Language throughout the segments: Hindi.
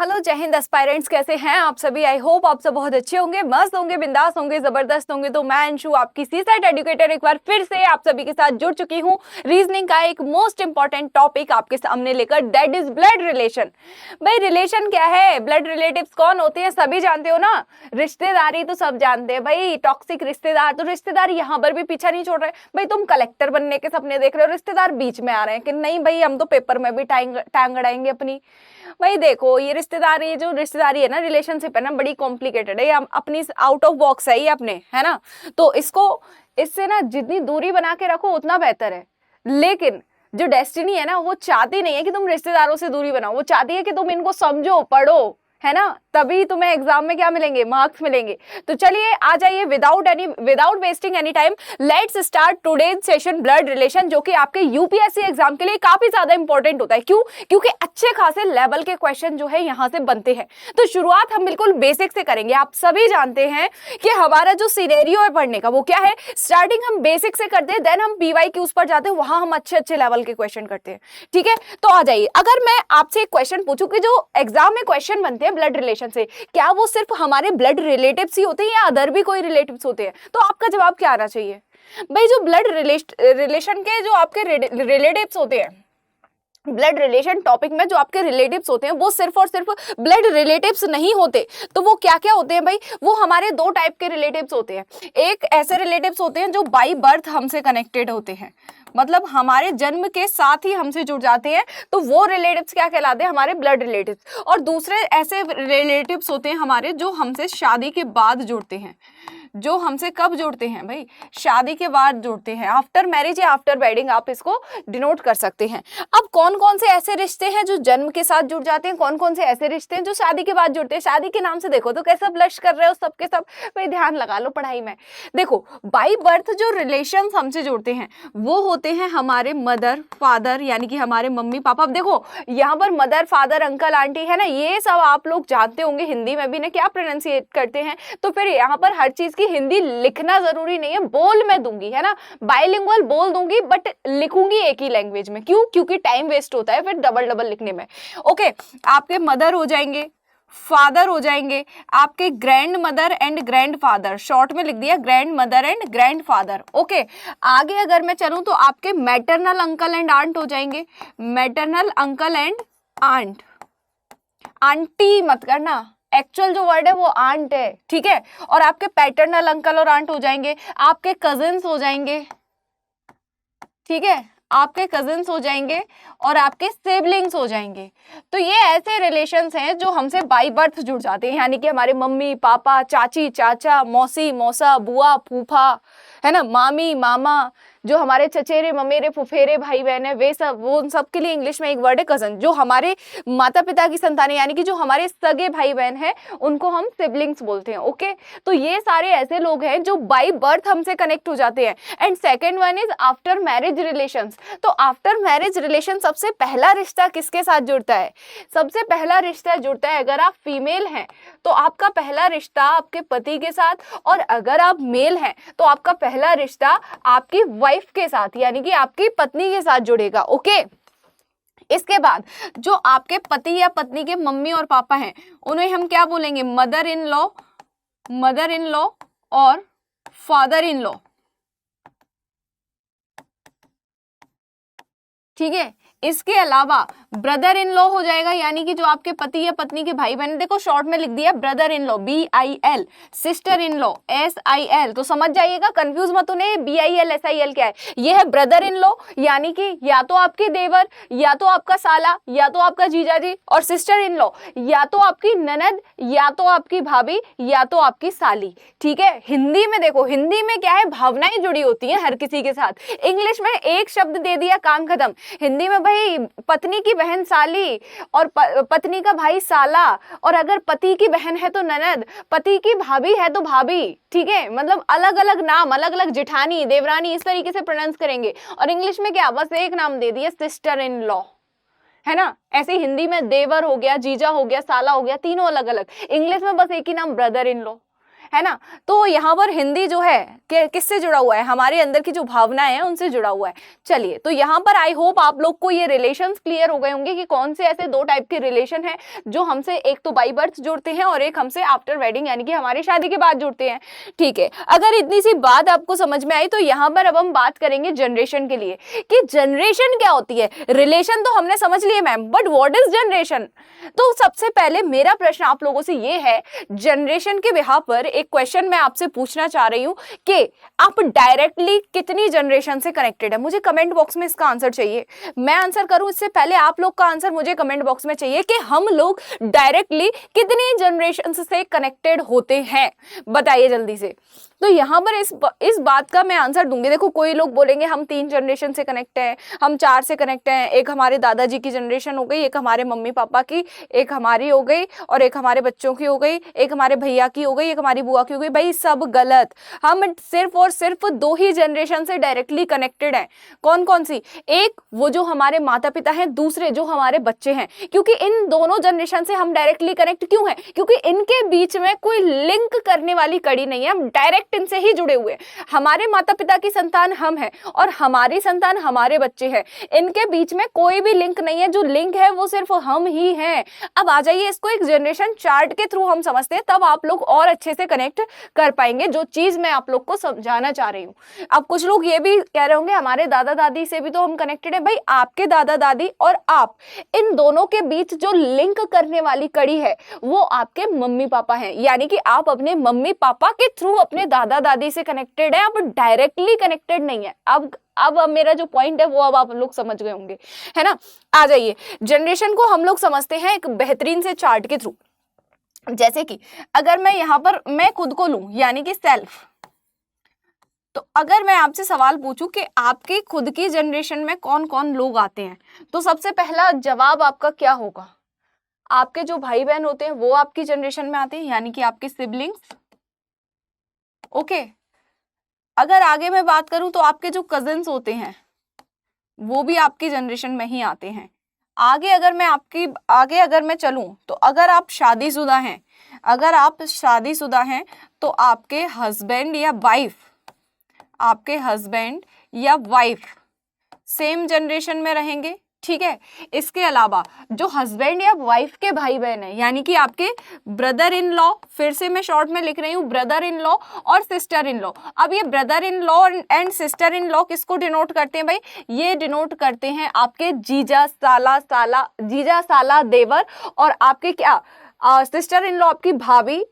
हेलो, जय हिंद एस्पायरेंट्स। कैसे हैं आप सभी? आई होप आप सब बहुत अच्छे होंगे, मस्त होंगे, बिंदास होंगे, जबरदस्त होंगे। तो मैं अंशु, आपकी सीसाइट एजुकेटर, एक बार फिर से आप सभी के साथ जुड़ चुकी हूँ रीजनिंग का एक मोस्ट इंपॉर्टेंट टॉपिक आपके सामने लेकर, दैट इज ब्लड रिलेशन। भाई रिलेशन क्या है? ब्लड रिलेटिव्स कौन होते हैं सभी जानते हो ना। रिश्तेदारी तो सब जानते हैं भाई, टॉक्सिक रिश्तेदार। तो रिश्तेदार यहाँ पर भी पीछा नहीं छोड़ रहे। भाई तुम कलेक्टर बनने के सपने देख रहे हो, रिश्तेदार बीच में आ रहे हैं कि नहीं भाई हम तो पेपर में भी टांग अड़ाएंगे अपनी। भाई देखो, ये रिश्तेदारी, जो रिश्तेदारी है ना, रिलेशनशिप है ना, बड़ी कॉम्प्लिकेटेड है। हम अपनी आउट ऑफ बॉक्स है ये अपने, है ना। तो इससे ना जितनी दूरी बना के रखो उतना बेहतर है। लेकिन जो डेस्टिनी है ना, वो चाहती नहीं है कि तुम रिश्तेदारों से दूरी बनाओ, वो चाहती है कि तुम इनको समझो, पढ़ो, है ना। तभी तुम्हें एग्जाम में क्या मिलेंगे? मार्क्स मिलेंगे। तो चलिए आ जाइए, without wasting any time, let's start today's session blood relation, जो कि आपके यूपीएससी एग्जाम के लिए काफी ज्यादा इंपॉर्टेंट होता है। क्यों? क्योंकि अच्छे खासे लेवल के क्वेश्चन जो है यहाँ से बनते हैं। तो शुरुआत हम बिल्कुल बेसिक से करेंगे। आप सभी जानते हैं कि हमारा जो सिनेरियो है पढ़ने का, वो क्या है? स्टार्टिंग हम बेसिक से करते हैं, देन हम पीवाईक्यूज पर जाते हैं, वहां हम अच्छे लेवल के क्वेश्चन करते हैं। ठीक है, तो आ जाइए। अगर मैं आपसे एक क्वेश्चन पूछूं कि जो एग्जाम में क्वेश्चन बनते हैं ब्लड रिलेशन से, क्या वो सिर्फ हमारे ब्लड रिलेटिव्स ही होते हैं या अदर भी कोई रिलेटिव्स होते हैं? तो आपका जवाब क्या आना चाहिए? भाई जो ब्लड रिलेशन के जो आपके रिलेटिव्स होते हैं, ब्लड रिलेशन टॉपिक में जो आपके रिलेटिव्स होते हैं, वो सिर्फ और सिर्फ ब्लड रिलेटिव्स नहीं होते। तो वो क्या क्या होते हैं भाई? वो हमारे दो टाइप के रिलेटिव्स होते हैं। एक ऐसे रिलेटिव्स होते हैं जो बाय बर्थ हमसे कनेक्टेड होते हैं, मतलब हमारे जन्म के साथ ही हमसे जुड़ जाते हैं। तो वो रिलेटिव्स क्या कहलाते हैं? हमारे ब्लड रिलेटिव्स। और दूसरे ऐसे रिलेटिव्स होते हैं हमारे जो हमसे शादी के बाद जुड़ते हैं। जो हमसे कब जुड़ते हैं भाई? शादी के बाद जुड़ते हैं, आफ्टर मैरिज या आफ्टर वेडिंग, आप इसको डिनोट कर सकते हैं। अब कौन कौन से ऐसे रिश्ते हैं जो जन्म के साथ जुड़ जाते हैं, कौन कौन से ऐसे रिश्ते हैं जो शादी के बाद जुड़ते हैं? शादी के नाम से देखो तो कैसा ब्लश कर रहे हो सबके सब। भाई ध्यान लगा लो पढ़ाई में। देखो, बाय बर्थ जो रिलेशन हमसे जुड़ते हैं वो होते हैं हमारे मदर फादर, यानी कि हमारे मम्मी पापा। अब देखो यहाँ पर मदर फादर अंकल आंटी है ना, ये सब आप लोग जानते होंगे हिंदी में भी ना क्या प्रोनाउंसिएट करते हैं। तो फिर यहाँ पर हर चीज की हिंदी लिखना जरूरी नहीं है, बोल मैं दूंगी, है ना, बाइलिंगुअल बोल दूंगी, बट लिखूंगी एक ही लैंग्वेज में। क्यों? क्योंकि टाइम वेस्ट होता है फिर डबल लिखने में। ओके, आपके मदर हो जाएंगे, फादर हो जाएंगे, आपके grand mother and grand father, short में लिख दिया grand mother and grand father. Okay, आगे अगर मैं चलूं तो आपके मैटरनल अंकल एंड आंट हो जाएंगे, maternal uncle and aunt. Aunty मत करना, एक्चुअल जो वर्ड है वो आंट है, ठीक है। और आपके पैटर्नल अंकल और आंट हो जाएंगे, आपके कजिन्स हो जाएंगे, ठीक है, आपके कजिन्स हो जाएंगे और आपके सिबलिंग्स हो जाएंगे। तो ये ऐसे रिलेशंस हैं जो हमसे बाय बर्थ जुड़ जाते हैं, यानी कि हमारे मम्मी पापा, चाची चाचा, मौसी मौसा, बुआ फूफा, है ना, मामी मामा, जो हमारे चचेरे ममेरे फुफेरे भाई बहन है, वे सब, वो उन सब के लिए इंग्लिश में एक वर्ड है कजन। जो हमारे माता पिता की संतानें, यानी कि जो हमारे सगे भाई बहन है, उनको हम सिबलिंग्स बोलते हैं। ओके, तो ये सारे ऐसे लोग हैं जो बाय बर्थ हमसे कनेक्ट हो जाते हैं। And second one is after marriage relations. तो आफ्टर मैरिज रिलेशन सबसे पहला रिश्ता किसके साथ जुड़ता है? सबसे पहला रिश्ता जुड़ता है, अगर आप फीमेल हैं तो आपका पहला रिश्ता आपके पति के साथ, और अगर आप मेल हैं तो आपका पहला रिश्ता आपकी वाइफ के साथ, यानी कि आपकी पत्नी के साथ जुड़ेगा। ओके, इसके बाद जो आपके पति या पत्नी के मम्मी और पापा हैं, उन्हें हम क्या बोलेंगे? मदर इन लॉ और फादर इन लॉ, ठीक है। इसके अलावा ब्रदर इन लॉ हो जाएगा, यानी कि जो आपके पति या पत्नी के भाई बहन, देखो शॉर्ट में लिख दिया brother in law BIL, sister in law SIL। तो समझ जाइएगा, कंफ्यूज मत होने, BIL SIL क्या है। ये है ब्रदर इन लॉ, यानी कि या तो आपके देवर, या तो आपका साला, या तो आपका जीजाजी। और सिस्टर इन लॉ या तो आपकी ननद, या तो आपकी भाभी, या तो आपकी साली, ठीक है। हिंदी में देखो, हिंदी में क्या है, भावनाएं जुड़ी होती हैं हर किसी के साथ। इंग्लिश में एक शब्द दे दिया, काम खत्म। हिंदी में भाई पत्नी की बहन साली, और पत्नी का भाई साला, और अगर पति की बहन है तो ननद, पति की भाभी है तो भाभी, ठीक है। मतलब अलग अलग नाम, अलग अलग जेठानी देवरानी, इस तरीके से प्रोनाउंस करेंगे। और इंग्लिश में क्या, बस एक नाम दे दिया, सिस्टर इन लॉ, है ना। ऐसे हिंदी में देवर हो गया, जीजा हो गया, साला हो गया, तीनों अलग अलग। इंग्लिश में बस एक ही नाम, ब्रदर इन लॉ, है ना। तो यहाँ पर हिंदी जो है किससे जुड़ा हुआ है, हमारे अंदर की जो भावनाएं हैं उनसे जुड़ा हुआ है। चलिए, तो यहाँ पर आई होप आप लोग को ये रिलेशंस क्लियर हो गए होंगे कि कौन से ऐसे दो टाइप के रिलेशन है जो हमसे एक तो बाई बर्थ जुड़ते हैं और एक हमसे आफ्टर वेडिंग यानी कि हमारी शादी के बाद जुड़ते हैं। ठीक है, अगर इतनी सी बात आपको समझ में आई तो यहाँ पर अब हम बात करेंगे जनरेशन के लिए कि जनरेशन क्या होती है। रिलेशन तो हमने समझ लिए ma'am, but what is generation. तो सबसे पहले मेरा प्रश्न आप लोगों से ये है, जनरेशन के बिहार पर एक क्वेश्चन मैं आपसे पूछना चाह रही हूं कि आप डायरेक्टली कितनी जनरेशन से कनेक्टेड है। मुझे कमेंट बॉक्स में इसका आंसर चाहिए। मैं आंसर करूं इससे पहले आप लोग का आंसर मुझे कमेंट बॉक्स में चाहिए कि हम लोग डायरेक्टली कितनी जनरेशन से कनेक्टेड होते हैं, बताइए जल्दी से। तो यहाँ पर इस बात का मैं आंसर दूंगी। देखो, कोई लोग बोलेंगे हम 3 जनरेशन से कनेक्ट हैं, हम 4 से कनेक्ट हैं, एक हमारे दादाजी की जनरेशन हो गई, एक हमारे मम्मी पापा की, एक हमारी हो गई और एक हमारे बच्चों की हो गई, एक हमारे भैया की हो गई, एक हमारी बुआ की हो गई। भाई सब गलत। हम सिर्फ और सिर्फ 2 ही जनरेशन से डायरेक्टली कनेक्टेड हैं। कौन कौन सी? एक वो जो हमारे माता पिता हैं, दूसरे जो हमारे बच्चे हैं। क्योंकि इन दोनों जनरेशन से हम डायरेक्टली कनेक्ट क्यों हैं? क्योंकि इनके बीच में कोई लिंक करने वाली कड़ी नहीं है, हम डायरेक्ट इनसे ही जुड़े हुए। हमारे माता पिता की संतान हम हैं और हमारी संतान हमारे बच्चे हैं। इनके बीच में कोई भी लिंक नहीं है, जो लिंक है वो सिर्फ हम ही हैं। अब आ जाइए, इसको एक जनरेशन चार्ट के थ्रू हम समझते हैं, तब आप लोग और अच्छे से कनेक्ट कर पाएंगे जो चीज मैं आप लोग को समझाना चाह रही हूँ। अब कुछ लोग ये भी कह रहे होंगे हमारे दादा दादी से भी तो हम कनेक्टेड है। भाई आपके दादा दादी और आप, इन दोनों के बीच जो लिंक करने वाली कड़ी है वो आपके मम्मी पापा हैं। यानी कि आप अपने मम्मी पापा के थ्रू अपने दादा दादी से कनेक्टेड है, आप डायरेक्टली कनेक्टेड नहीं है। अब मेरा जो पॉइंट है वो अब आप लोग समझ गए होंगे, है ना। आ जाइए, जनरेशन को हम लोग समझते हैं एक बेहतरीन से चार्ट के थ्रू। जैसे कि अगर मैं यहाँ पर मैं खुद को लूं यानी कि सेल्फ, तो अगर मैं आपसे सवाल पूछूं कि आपकी खुद की जनरेशन में कौन कौन लोग आते हैं, तो सबसे पहला जवाब आपका क्या होगा? आपके जो भाई बहन होते हैं वो आपकी जनरेशन में आते हैं, यानी कि आपके सिबलिंग्स। ओके, अगर आगे मैं बात करूं तो आपके जो कजिन्स होते हैं वो भी आपकी जनरेशन में ही आते हैं। आगे अगर मैं चलूं तो अगर आप शादीशुदा हैं तो आपके हस्बैंड या वाइफ सेम जनरेशन में रहेंगे। ठीक है, इसके अलावा जो हस्बैंड या वाइफ के भाई बहन है यानी कि आपके ब्रदर इन लॉ, फिर से मैं शॉर्ट में लिख रही हूँ, ब्रदर इन लॉ और सिस्टर इन लॉ। अब ये brother in law and sister in law किसको डिनोट करते हैं भाई? ये डिनोट करते हैं आपके जीजा साला देवर, और आपके क्या सिस्टर इन लॉ आपकी भाभी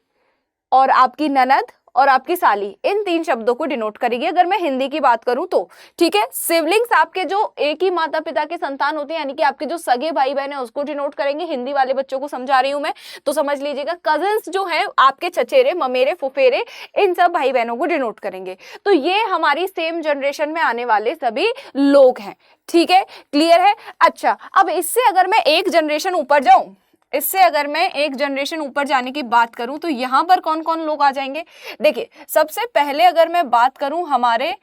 और आपकी ननद और आपकी साली, इन 3 शब्दों को डिनोट करेगी अगर मैं हिंदी की बात करूं तो। ठीक है, सिबलिंग्स आपके जो एक ही माता पिता के संतान होते हैं यानी कि आपके जो सगे भाई बहन है उसको डिनोट करेंगे। हिंदी वाले बच्चों को समझा रही हूं मैं, तो समझ लीजिएगा। कजिन्स जो हैं आपके चचेरे ममेरे फुफेरे, इन सब भाई बहनों को डिनोट करेंगे। तो ये हमारी सेम जनरेशन में आने वाले सभी लोग हैं। ठीक है, क्लियर है। अच्छा, अब इससे अगर मैं एक जनरेशन ऊपर जाने की बात करूं तो यहां पर कौन कौन लोग आ जाएंगे? देखिए, सबसे पहले अगर मैं बात करूं हमारे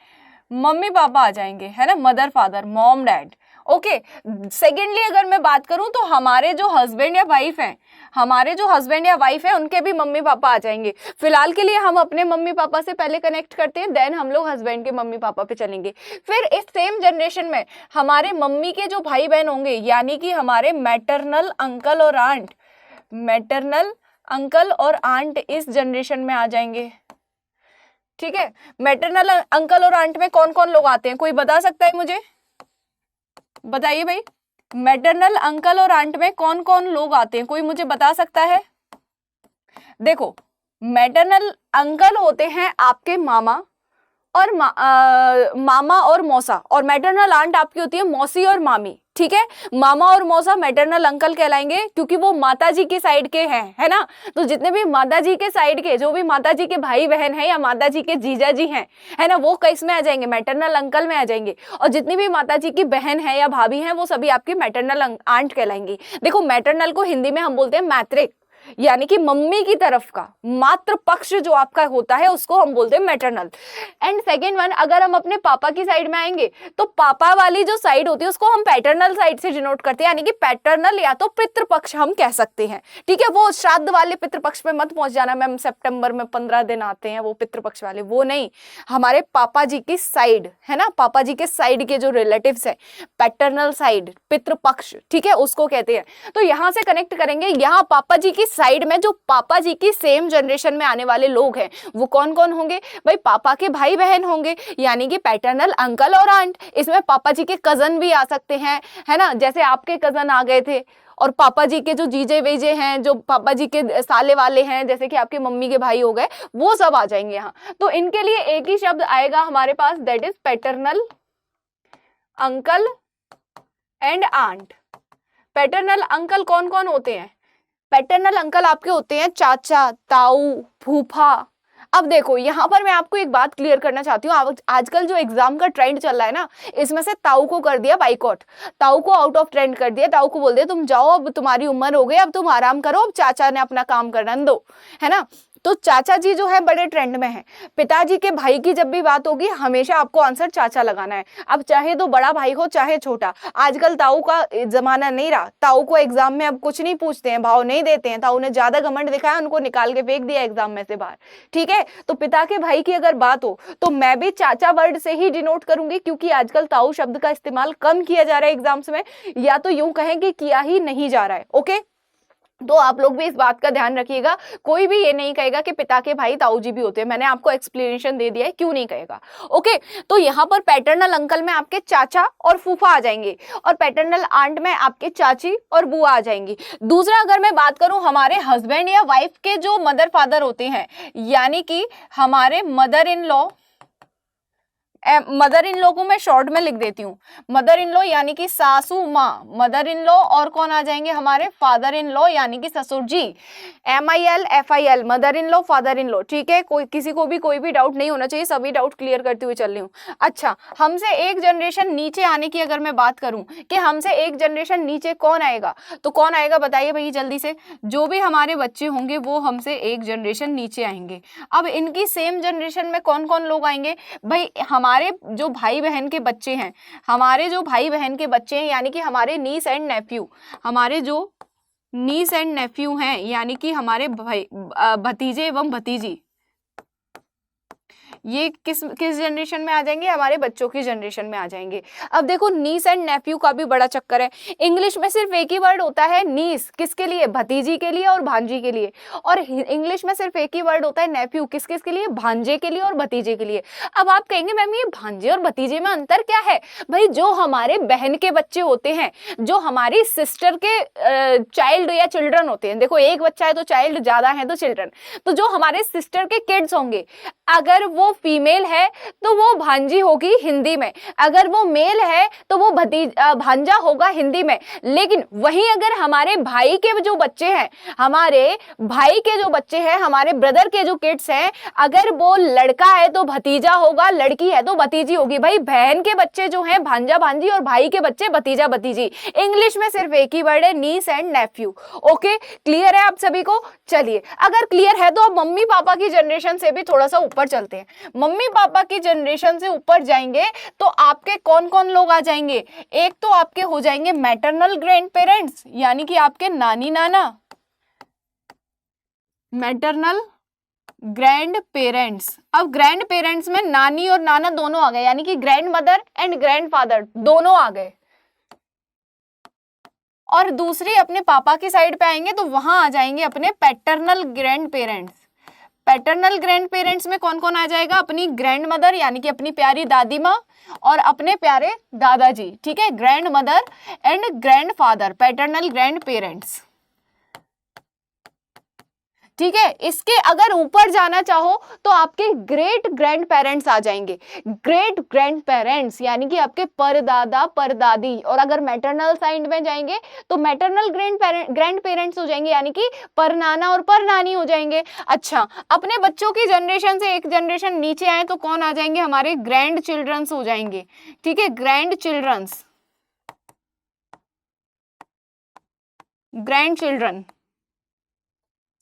मम्मी पापा आ जाएंगे, है ना, mother father, mom dad. Okay, secondly अगर मैं बात करूं तो हमारे जो हस्बैंड या वाइफ है उनके भी मम्मी पापा आ जाएंगे। फिलहाल के लिए हम अपने मम्मी पापा से पहले कनेक्ट करते हैं, देन हम लोग हस्बैंड के मम्मी पापा पे चलेंगे। फिर इस सेम जनरेशन में हमारे मम्मी के जो भाई बहन होंगे यानी कि हमारे मैटरनल अंकल और आंट इस जनरेशन में आ जाएंगे। ठीक है, मैटरनल अंकल और आंट में कौन कौन लोग आते हैं, कोई बता सकता है मुझे? बताइए भाई, मैटरनल अंकल और आंट में कौन कौन लोग आते हैं, कोई मुझे बता सकता है? देखो, मैटरनल अंकल होते हैं आपके मामा और मौसा, और मैटरनल आंट आपकी होती है मौसी और मामी। ठीक है, मामा और मौसा मैटरनल अंकल कहलाएंगे क्योंकि वो माताजी के साइड के हैं, है ना। तो जितने भी माताजी के साइड के जो भी माताजी के भाई बहन हैं या माताजी के जीजा जी हैं, है ना, वो किस में आ जाएंगे? मैटरनल अंकल में आ जाएंगे। और जितनी भी माताजी की बहन है या भाभी हैं वो सभी आपकी मैटरनल आंट कहलाएंगी। देखो, मैटरनल को हिंदी में हम बोलते हैं मैत्रिक, यानी कि मम्मी की तरफ का मातृ पक्ष जो आपका होता है उसको हम बोलते हैं मैटरनल। एंड सेकेंड वन, अगर हम अपने पापा की साइड में आएंगे तो पापा वाली जो साइड होती है उसको हम पैटर्नल साइड से डिनोट करते हैं, यानी कि पैटर्नल या तो पितृपक्ष हम कह सकते हैं। ठीक है, वो श्राद्ध वाले पितृपक्ष पे मत पहुंच जाना मैम, सितंबर में 15 दिन आते हैं वो पितृपक्ष वाले, वो नहीं, हमारे पापा जी की साइड है ना, पापा जी के साइड के जो रिलेटिव्स है, पैटर्नल साइड पितृपक्ष, ठीक है, उसको कहते हैं। तो यहां से कनेक्ट करेंगे, यहाँ पापा जी की साइड में जो पापा जी की सेम जनरेशन में आने वाले लोग हैं वो कौन कौन होंगे भाई, पापा के भाई बहन होंगे, यानी कि पैटर्नल अंकल और आंट। इसमें पापा जी के कजन भी आ सकते हैं, है ना, जैसे आपके कजन आ गए थे, और पापा जी के जो जीजे वेजे हैं, जो पापा जी के साले वाले हैं, जैसे कि आपकी मम्मी के भाई हो गए, वो सब आ जाएंगे यहाँ। तो इनके लिए एक ही शब्द आएगा हमारे पास, that is paternal uncle and aunt. Paternal uncle कौन कौन होते हैं? पैटर्नल अंकल आपके होते हैं चाचा, ताऊ, फूफा। अब देखो यहाँ पर मैं आपको एक बात क्लियर करना चाहती हूँ, आजकल जो एग्जाम का ट्रेंड चल रहा है ना, इसमें से ताऊ को कर दिया बाइकआउट, ताऊ को आउट ऑफ ट्रेंड कर दिया, ताऊ को बोल दिया तुम जाओ, अब तुम्हारी उम्र हो गई, अब तुम आराम करो, अब चाचा ने अपना काम करना दो, है ना। तो चाचा जी जो है बड़े ट्रेंड में है। पिताजी के भाई की जब भी बात होगी हमेशा आपको आंसर चाचा लगाना है, अब चाहे तो बड़ा भाई हो चाहे छोटा। आजकल ताऊ का जमाना नहीं रहा, ताऊ को एग्जाम में अब कुछ नहीं पूछते हैं, भाव नहीं देते हैं, ताऊ ने ज्यादा घमंड दिखाया, उनको निकाल के फेंक दिया एग्जाम में से बाहर। ठीक है, तो पिता के भाई की अगर बात हो तो मैं भी चाचा वर्ड से ही डिनोट करूंगी, क्योंकि आजकल ताऊ शब्द का इस्तेमाल कम किया जा रहा है एग्जाम्स में, या तो यूं कहें कि किया ही नहीं जा रहा है। ओके, तो आप लोग भी इस बात का ध्यान रखिएगा, कोई भी ये नहीं कहेगा कि पिता के भाई ताऊ जी भी होते हैं, मैंने आपको एक्सप्लेनेशन दे दिया है क्यों नहीं कहेगा। ओके, तो यहाँ पर पैटर्नल अंकल में आपके चाचा और फूफा आ जाएंगे, और पैटर्नल आंट में आपके चाची और बुआ आ जाएंगी। दूसरा, अगर मैं बात करूं हमारे हस्बैंड या वाइफ के जो मदर फादर होते हैं, यानी कि हमारे mother in law, mother in law को मैं शॉर्ट में लिख देती हूँ, मदर इन लॉ यानी कि सासू माँ, मदर इन लॉ, और कौन आ जाएंगे हमारे फादर इन लॉ यानी कि ससुर जी, MIL, mother in law, father in law. ठीक है, कोई किसी को भी कोई भी डाउट नहीं होना चाहिए, सभी डाउट क्लियर करते हुए चल रही हूँ। अच्छा, हमसे एक जनरेशन नीचे आने की अगर मैं बात करूं कि हमसे एक जनरेशन नीचे कौन आएगा, तो कौन आएगा बताइए भाई जल्दी से। जो भी हमारे बच्चे होंगे वो हमसे एक जनरेशन नीचे आएंगे। अब इनकी सेम जनरेशन में कौन कौन लोग आएंगे भाई, हमारे जो भाई बहन के बच्चे हैं, हमारे जो भाई बहन के बच्चे हैं, यानी कि हमारे नीस एंड नेफ्यू, हमारे जो नीस एंड नेफ्यू हैं, यानी कि हमारे भाई भतीजे एवं भतीजी, ये किस जनरेशन में आ जाएंगे, हमारे बच्चों की जनरेशन में आ जाएंगे। अब देखो नीस एंड नेफ्यू का भी बड़ा चक्कर है, इंग्लिश में सिर्फ एक ही वर्ड होता है नीस, किसके लिए, भतीजी के लिए और भांजी के लिए, और इंग्लिश में सिर्फ एक ही वर्ड होता है नेफ्यू, किस किस के लिए, भांजे के लिए और भतीजे के लिए। अब आप कहेंगे मैम ये भांजे और भतीजे में अंतर क्या है? भाई जो हमारे बहन के बच्चे होते हैं, जो हमारी सिस्टर के चाइल्ड या चिल्ड्रन होते हैं, देखो एक बच्चा है तो चाइल्ड, ज्यादा है तो चिल्ड्रन, तो जो हमारे सिस्टर के किड्स होंगे, अगर वो फीमेल है तो वो भांजी होगी हिंदी में, अगर वो मेल है तो वो भांजा होगा हिंदी में। लेकिन वहीं अगर हमारे भाई के जो बच्चे हैं, हमारे भाई के जो बच्चे हैं, हमारे ब्रदर के जो किड्स हैं, अगर वो लड़का है तो भतीजा होगा, लड़की है तो भतीजी होगी। भाई बहन के बच्चे जो हैं भांजा भांजी, और भाई के बच्चे भतीजा भतीजी। इंग्लिश में सिर्फ एक ही वर्ड है नीस एंड नेफ्यू। ओके, क्लियर है आप सभी को? चलिए, अगर क्लियर है तो अब मम्मी पापा की जनरेशन से भी थोड़ा सा ऊपर चलते हैं। मम्मी पापा की जनरेशन से ऊपर जाएंगे तो आपके कौन कौन लोग आ जाएंगे? एक तो आपके हो जाएंगे मैटरनल ग्रैंड पेरेंट्स, यानी कि आपके नानी नाना, मैटरनल ग्रैंड पेरेंट्स। अब ग्रैंड पेरेंट्स में नानी और नाना दोनों आ गए, यानी कि grand mother and grand father दोनों आ गए। और दूसरी अपने पापा की साइड पे आएंगे तो वहां आ जाएंगे अपने paternal grand parents. Paternal grand parents में कौन कौन आ जाएगा? अपनी ग्रैंड मदर यानी कि अपनी प्यारी दादी माँ और अपने प्यारे दादाजी। ठीक है, grand mother and grand father, paternal grand parents. ठीक है, इसके अगर ऊपर जाना चाहो तो आपके ग्रेट ग्रैंड पेरेंट्स आ जाएंगे, ग्रेट ग्रैंड पेरेंट्स यानी कि आपके परदादा परदादी। और अगर मैटरनल साइड में जाएंगे तो मैटरनल ग्रैंड पेरेंट्स हो जाएंगे, यानी कि परनाना और परनानी हो जाएंगे। अच्छा, अपने बच्चों की जनरेशन से एक जनरेशन नीचे आए तो कौन आ जाएंगे? हमारे ग्रैंड चिल्ड्रंस हो जाएंगे। ठीक है, ग्रैंड चिल्ड्रंस, ग्रैंड चिल्ड्रन।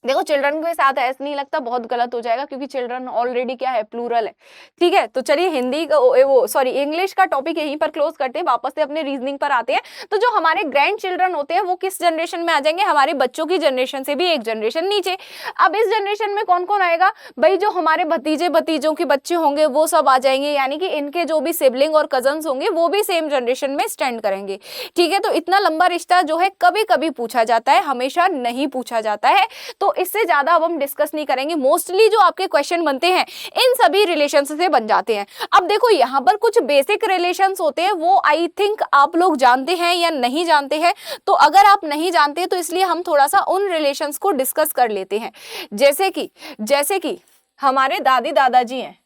देखो चिल्ड्रन के साथ ऐसा नहीं लगता, बहुत गलत हो जाएगा क्योंकि चिल्ड्रन ऑलरेडी क्या है, प्लूरल है। ठीक है, तो चलिए हिंदी का वो सॉरी इंग्लिश का टॉपिक यहीं पर क्लोज करते हैं, वापस से अपने रीजनिंग पर आते हैं। तो जो हमारे ग्रैंड चिल्ड्रन होते हैं वो किस जनरेशन में आ जाएंगे, हमारे बच्चों की जनरेशन से भी एक जनरेशन नीचे। अब इस जनरेशन में कौन कौन आएगा भाई, जो हमारे भतीजे भतीजों के बच्चे होंगे वो सब आ जाएंगे, यानी कि इनके जो भी सिबलिंग और कजन्स होंगे वो भी सेम जनरेशन में स्टैंड करेंगे। ठीक है, तो इतना लंबा रिश्ता जो है कभी कभी पूछा जाता है, हमेशा नहीं पूछा जाता है, तो इससे ज्यादा अब हम डिस्कस नहीं करेंगे। मोस्टली जो आपके क्वेश्चन बनते हैं इन सभी रिलेशंस से बन जाते हैं। अब देखो यहाँ पर कुछ बेसिक रिलेशंस होते हैं, वो आई थिंक आप लोग जानते हैं या नहीं जानते हैं। तो अगर आप नहीं जानते तो इसलिए हम थोड़ा सा उन रिलेशंस को डिस्कस कर लेते हैं। जैसे कि हमारे दादी दादाजी हैं,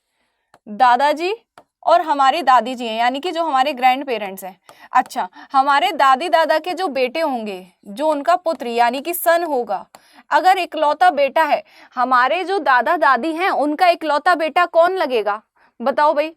दादाजी और हमारी दादी जी हैं, यानी कि जो हमारे ग्रैंड पेरेंट्स हैं। अच्छा, हमारे दादी दादा के जो बेटे होंगे, जो उनका पुत्र यानी कि सन होगा, अगर इकलौता बेटा है, हमारे जो दादा दादी हैं उनका इकलौता बेटा कौन लगेगा, बताओ भाई।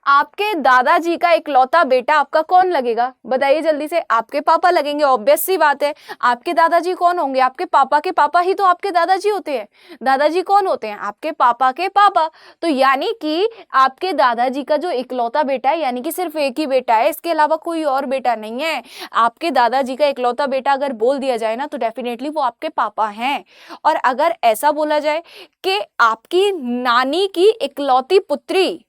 आपके दादाजी का इकलौता बेटा आपका कौन लगेगा, बताइए जल्दी से। आपके पापा लगेंगे, ऑब्वियस सी बात है। आपके दादाजी कौन होंगे, आपके पापा के पापा ही तो आपके दादाजी होते हैं। दादाजी कौन होते हैं, आपके पापा के पापा। तो यानी कि आपके दादाजी का जो इकलौता बेटा है, यानी कि सिर्फ एक ही बेटा है, इसके अलावा कोई और बेटा नहीं है। आपके दादाजी का इकलौता बेटा अगर बोल दिया जाए ना तो डेफिनेटली वो आपके पापा हैं। और अगर ऐसा बोला जाए कि आपकी नानी की इकलौती पुत्री,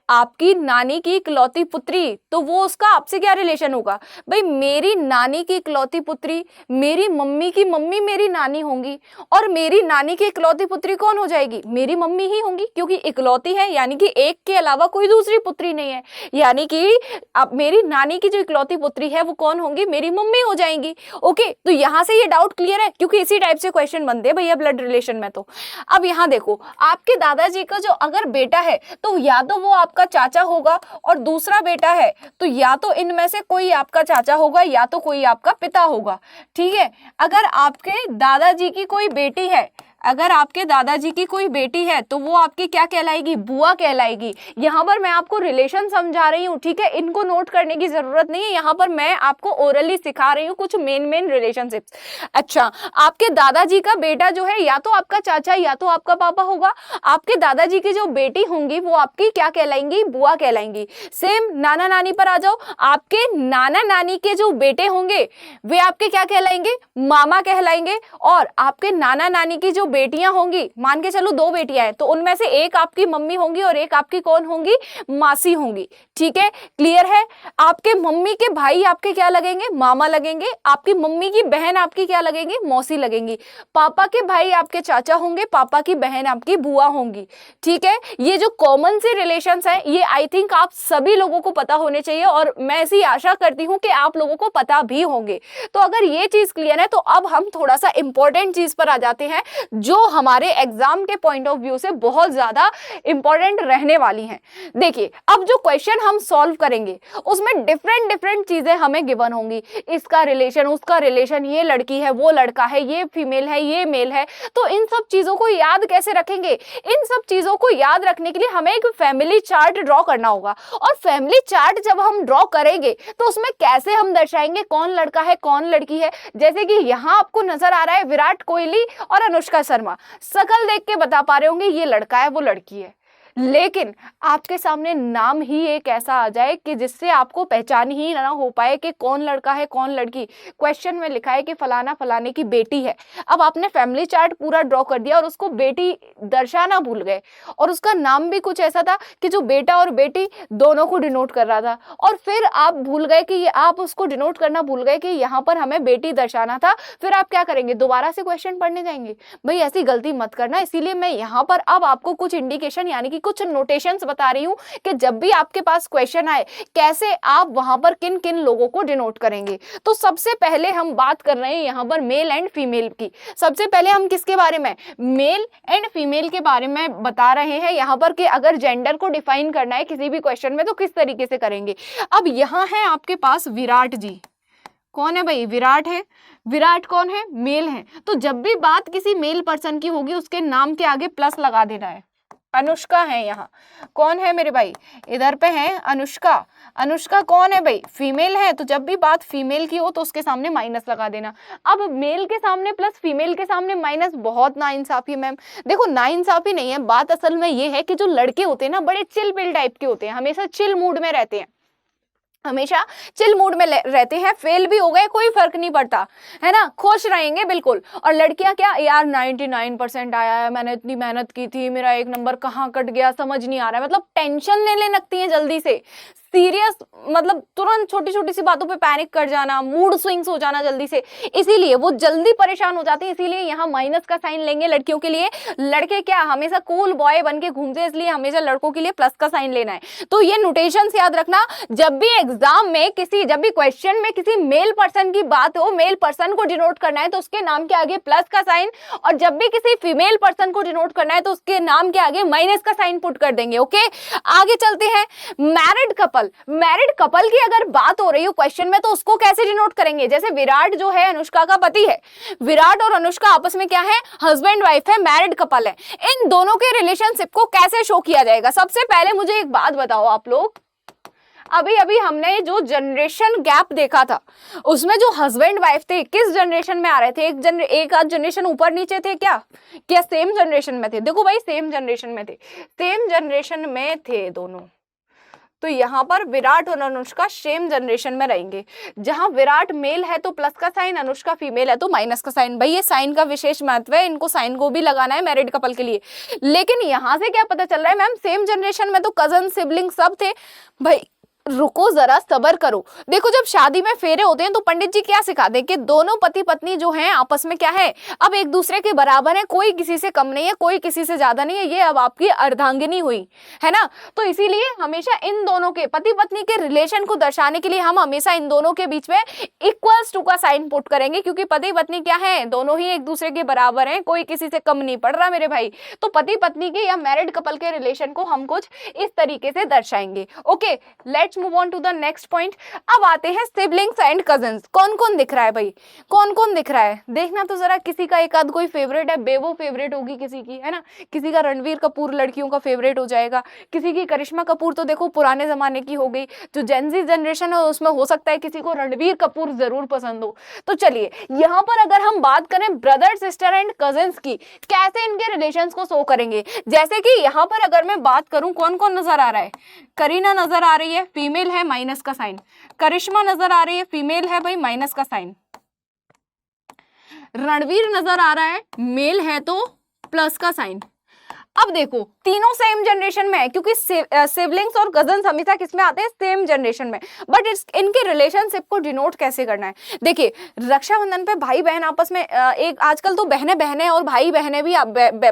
आपकी नानी की इकलौती पुत्री, तो वो उसका आपसे क्या रिलेशन होगा भाई। मेरी नानी की इकलौती पुत्री, मेरी मम्मी की मम्मी मेरी नानी होंगी, और मेरी नानी की इकलौती पुत्री कौन हो जाएगी, मेरी मम्मी ही होंगी, क्योंकि इकलौती है यानी कि एक के अलावा कोई दूसरी पुत्री नहीं है। यानी कि अब मेरी नानी की जो इकलौती पुत्री है वो कौन होंगी, मेरी मम्मी हो जाएंगी। ओके, तो यहाँ से ये डाउट क्लियर है, क्योंकि इसी टाइप से क्वेश्चन बनते हैं भैया ब्लड रिलेशन में। तो अब यहाँ देखो, आपके दादाजी का जो अगर बेटा है तो या तो वो आपका चाचा होगा, और दूसरा बेटा है तो या तो इनमें से कोई आपका चाचा होगा या तो कोई आपका पिता होगा। ठीक है, अगर आपके दादाजी की कोई बेटी है, अगर आपके दादाजी की कोई बेटी है तो वो आपकी क्या कहलाएगी, बुआ कहलाएगी। यहाँ पर मैं आपको रिलेशन समझा रही हूँ, ठीक है, इनको नोट करने की जरूरत नहीं है, यहाँ पर मैं आपको ओरली सिखा रही हूँ कुछ मेन रिलेशनशिप्स। अच्छा, आपके दादाजी का बेटा जो है या तो आपका चाचा या तो आपका पापा होगा। आपके दादाजी की जो बेटी होंगी वो आपकी क्या कहलाएंगी, बुआ कहलाएंगी। सेम नाना नानी पर आ जाओ, आपके नाना नानी के जो बेटे होंगे वे आपके क्या कहलाएंगे, मामा कहलाएंगे। और आपके नाना नानी की जो बेटियां होंगी, मान के चलो 2 बेटियां हैं, तो उनमें से एक आपकी मम्मी होंगी और एक आपकी कौन होंगी, मासी होंगी। ठीक है, क्लियर है। आपके मम्मी के भाई आपके क्या लगेंगे, मामा लगेंगे। आपकी मम्मी की बहन आपकी क्या लगेंगी, मौसी लगेंगी। पापा के भाई आपके चाचा होंगे, पापा की बहन आपकी बुआ होंगी। ठीक है, ये जो कॉमन से रिलेशंस हैं ये आई थिंक आप सभी लोगों को पता होने चाहिए, और मैं ऐसी आशा करती हूं कि आप लोगों को पता भी होंगे। तो अगर ये चीज क्लियर है तो अब हम थोड़ा सा इंपॉर्टेंट चीज पर आ जाते हैं, जो हमारे एग्जाम के पॉइंट ऑफ व्यू से बहुत ज्यादा इंपॉर्टेंट रहने वाली हैं। देखिए, अब जो क्वेश्चन हम सॉल्व करेंगे उसमें डिफरेंट चीजें हमें गिवन होंगी, इसका रिलेशन, उसका रिलेशन, ये लड़की है, वो लड़का है, ये फीमेल है, ये मेल है। तो इन सब चीजों को याद कैसे रखेंगे, इन सब चीजों को याद रखने के लिए हमें एक फैमिली चार्ट ड्रॉ करना होगा। और फैमिली चार्ट जब हम ड्रॉ करेंगे तो उसमें कैसे हम दर्शाएंगे कौन लड़का है कौन लड़की है। जैसे कि यहाँ आपको नजर आ रहा है विराट कोहली और अनुष्का शर्मा, शकल देख के बता पा रहे होंगे ये लड़का है वो लड़की है, लेकिन आपके सामने नाम ही एक ऐसा आ जाए कि जिससे आपको पहचान ही ना हो पाए कि कौन लड़का है कौन लड़की। क्वेश्चन में लिखा है कि फलाना फलाने की बेटी है। अब आपने फैमिली चार्ट पूरा ड्रॉ कर दिया और उसको बेटी दर्शाना भूल गए, और उसका नाम भी कुछ ऐसा था कि जो बेटा और बेटी दोनों को डिनोट कर रहा था, और फिर आप भूल गए कि आप उसको डिनोट करना भूल गए कि यहाँ पर हमें बेटी दर्शाना था। फिर आप क्या करेंगे, दोबारा से क्वेश्चन पढ़ने जाएंगे। भाई ऐसी गलती मत करना, इसीलिए मैं यहाँ पर अब आपको कुछ इंडिकेशन यानी कि कुछ नोटेशंस बता रही हूं कि जब भी आपके पास क्वेश्चन आए कैसे आप वहां पर किन किन लोगों को डिनोट करेंगे। तो सबसे पहले हम बात कर रहे हैं यहां पर मेल एंड फीमेल की। सबसे पहले हम किसके बारे में, मेल एंड फीमेल के बारे में बता रहे हैं यहां पर कि अगर जेंडर को डिफाइन करना है किसी भी क्वेश्चन में तो किस तरीके से करेंगे। अब यहां है आपके पास विराट जी, कौन है भाई, विराट है। विराट कौन है, मेल है। तो जब भी बात किसी मेल पर्सन की होगी उसके नाम के आगे प्लस लगा देना है। अनुष्का है यहाँ। कौन है मेरे भाई? इधर पे है अनुष्का। अनुष्का कौन है भाई? फीमेल है। तो जब भी बात फीमेल की हो तो उसके सामने माइनस लगा देना। अब मेल के सामने प्लस फीमेल के सामने माइनस, बहुत नाइंसाफी मैम। देखो नाइंसाफी नहीं है, बात असल में ये है कि जो लड़के होते हैं ना बड़े चिल पिल टाइप के होते हैं, हमेशा चिल मूड में रहते हैं, हमेशा चिल मूड में रहते हैं। फेल भी हो गए कोई फर्क नहीं पड़ता, है ना, खुश रहेंगे बिल्कुल। और लड़कियां क्या यार 99% आया है, मैंने इतनी मेहनत की थी, मेरा 1 नंबर कहाँ कट गया समझ नहीं आ रहा है, मतलब टेंशन लेने लगती हैं जल्दी से, सीरियस, मतलब तुरंत छोटी छोटी सी बातों पे पैनिक कर जाना, मूड स्विंग्स हो जाना जल्दी से, इसीलिए वो जल्दी परेशान हो जाती है। इसीलिए यहाँ माइनस का साइन लेंगे लड़कियों के लिए। लड़के क्या हमेशा कूल बॉय बन के घूमते हैं, इसलिए हमेशा लड़कों के लिए प्लस का साइन लेना है। तो ये नोटेशन याद रखना, जब भी एग्जाम में जब भी क्वेश्चन में किसी मेल पर्सन की बात हो, मेल पर्सन को डिनोट करना है तो उसके नाम के आगे प्लस का साइन, और जब भी किसी फीमेल पर्सन को डिनोट करना है तो उसके नाम के आगे माइनस का साइन पुट कर देंगे। ओके, आगे चलते हैं। मैरिड कपल की अगर बात हो रही हो क्वेश्चन में तो उसको कैसे डिनोट करेंगे? जैसे विराट जो है अनुष्का का पति है, विराट और अनुष्का आपस में क्या है, हस्बैंड वाइफ है, मैरिड कपल है। इन दोनों के रिलेशनशिप को कैसे शो किया जाएगा? सबसे पहले मुझे एक बात बताओ आप लोग, अभी अभी हमने जो जनरेशन गैप देखा था उसमें जो हस्बैंड वाइफ थे किस जनरेशन में आ रहे थे? एक आध जनरेशन ऊपर नीचे थे क्या सेम जनरेशन में थे? देखो भाई सेम जनरेशन में थे, सेम जनरेशन में थे दोनों। तो यहाँ पर विराट और अनुष्का सेम जनरेशन में रहेंगे। जहां विराट मेल है तो प्लस का साइन, अनुष्का फीमेल है तो माइनस का साइन। भाई ये साइन का विशेष महत्व है, इनको साइन को भी लगाना है मैरिड कपल के लिए। लेकिन यहाँ से क्या पता चल रहा है मैम, सेम जनरेशन में तो कजन सिबलिंग सब थे। भाई रुको जरा, सबर करो। देखो जब शादी में फेरे होते हैं तो पंडित जी क्या सिखाते हैं कि दोनों पति पत्नी जो हैं आपस में क्या है, अब एक दूसरे के बराबर है, कोई किसी से कम नहीं है, कोई किसी से ज्यादा नहीं है, ये अब आपकी अर्धांगिनी हुई है ना। तो इसीलिए हमेशा इन दोनों के पति पत्नी के रिलेशन को दर्शाने के लिए हम हमेशा इन दोनों के बीच में इक्वल्स टू का साइन पुट करेंगे, क्योंकि पति पत्नी क्या है, दोनों ही एक दूसरे के बराबर हैं, कोई किसी से कम नहीं पड़ रहा मेरे भाई। तो पति पत्नी के या मैरिड कपल के रिलेशन को हम कुछ इस तरीके से दर्शाएंगे। Okay, let's move on to the next point. अब आते हैं सिबलिंग्स एंड कजन्स। कौन कौन दिख रहा है भाई, कौन कौन दिख रहा है? देखना तो जरा, किसी का एक आध कोई फेवरेट है, बेबो फेवरेट होगी किसी की, है ना, किसी का रणवीर कपूर लड़कियों का फेवरेट हो जाएगा, किसी की करिश्मा कपूर तो देखो पुराने जमाने की हो गई, जो जेनजी जनरेशन है उसमें हो सकता है किसी को रणवीर कपूर जरूर पसंद हो। तो चलिए यहाँ पर अगर हम बात करें ब्रदर सिस्टर एंड कजन्स की, कैसे इनके रिलेशंस को शो करेंगे? जैसे कि यहाँ पर अगर मैं बात करूं, कौन कौन नजर आ रहा है? करीना नजर आ रही है, फीमेल है, माइनस का साइन। करिश्मा नजर आ रही है, फीमेल है भाई, माइनस का साइन। रणवीर नजर आ रहा है, मेल है तो प्लस का साइन। अब देखो तीनों सेम जनरेशन में है, क्योंकि सिबलिंग्स और कजन्स हमेशा किसमें आते हैं, सेम जनरेशन में। बट इनके रिलेशनशिप को डिनोट कैसे करना है? देखिए रक्षाबंधन पे भाई बहन आपस में एक आजकल तो बहनें और भाई बहनें भी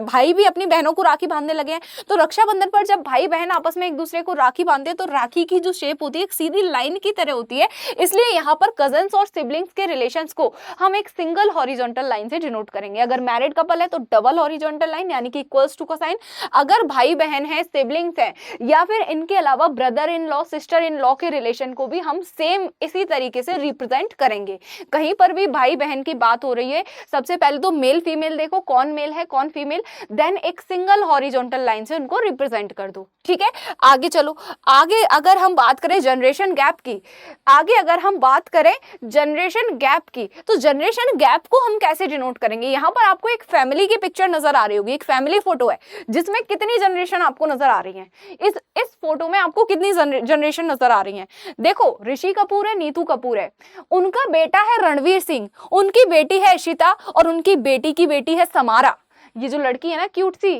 भाई भी अपनी बहनों को राखी बांधने लगे हैं। तो रक्षाबंधन पर जब भाई बहन आपस में एक दूसरे को राखी बांधते हैं तो राखी की जो शेप होती है एक सीधी लाइन की तरह होती है। इसलिए यहाँ पर कजन्स और सिबलिंग्स के रिलेशंस को हम एक सिंगल हॉरिजॉन्टल लाइन से डिनोट करेंगे। अगर मैरिड कपल है तो डबल हॉरिजॉन्टल लाइन यानी कि इक्वल्स टू का साइन। अगर भाई बहन है, सिबलिंग्स है, या फिर इनके अलावा brother in law sister in law के रिलेशन को भी हम सेम इसी तरीके से रिप्रेजेंट करेंगे। कहीं पर भी भाई बहन की बात हो रही है, सबसे पहले तो मेल फीमेल देखो कौन मेल है कौन फीमेल, देन एक सिंगल हॉरिजॉन्टल लाइन से उनको रिप्रेजेंट कर दो। ठीक है, आगे चलो। आगे अगर हम बात करें जनरेशन गैप की, जनरेशन गैप की, तो जनरेशन गैप को हम कैसे डिनोट करेंगे? यहाँ पर आपको एक फैमिली की पिक्चर नजर आ रही होगी, एक फैमिली फोटो है जिसमें कितनी जनरेशन आपको नजर आ रही है। इस फोटो में आपको कितनी जनरेशन नजर आ रही है? देखो ऋषि कपूर है, नीतू कपूर है, उनका बेटा है रणवीर सिंह, उनकी बेटी है इशिता और उनकी बेटी की बेटी है समारा। ये जो लड़की है ना क्यूट सी,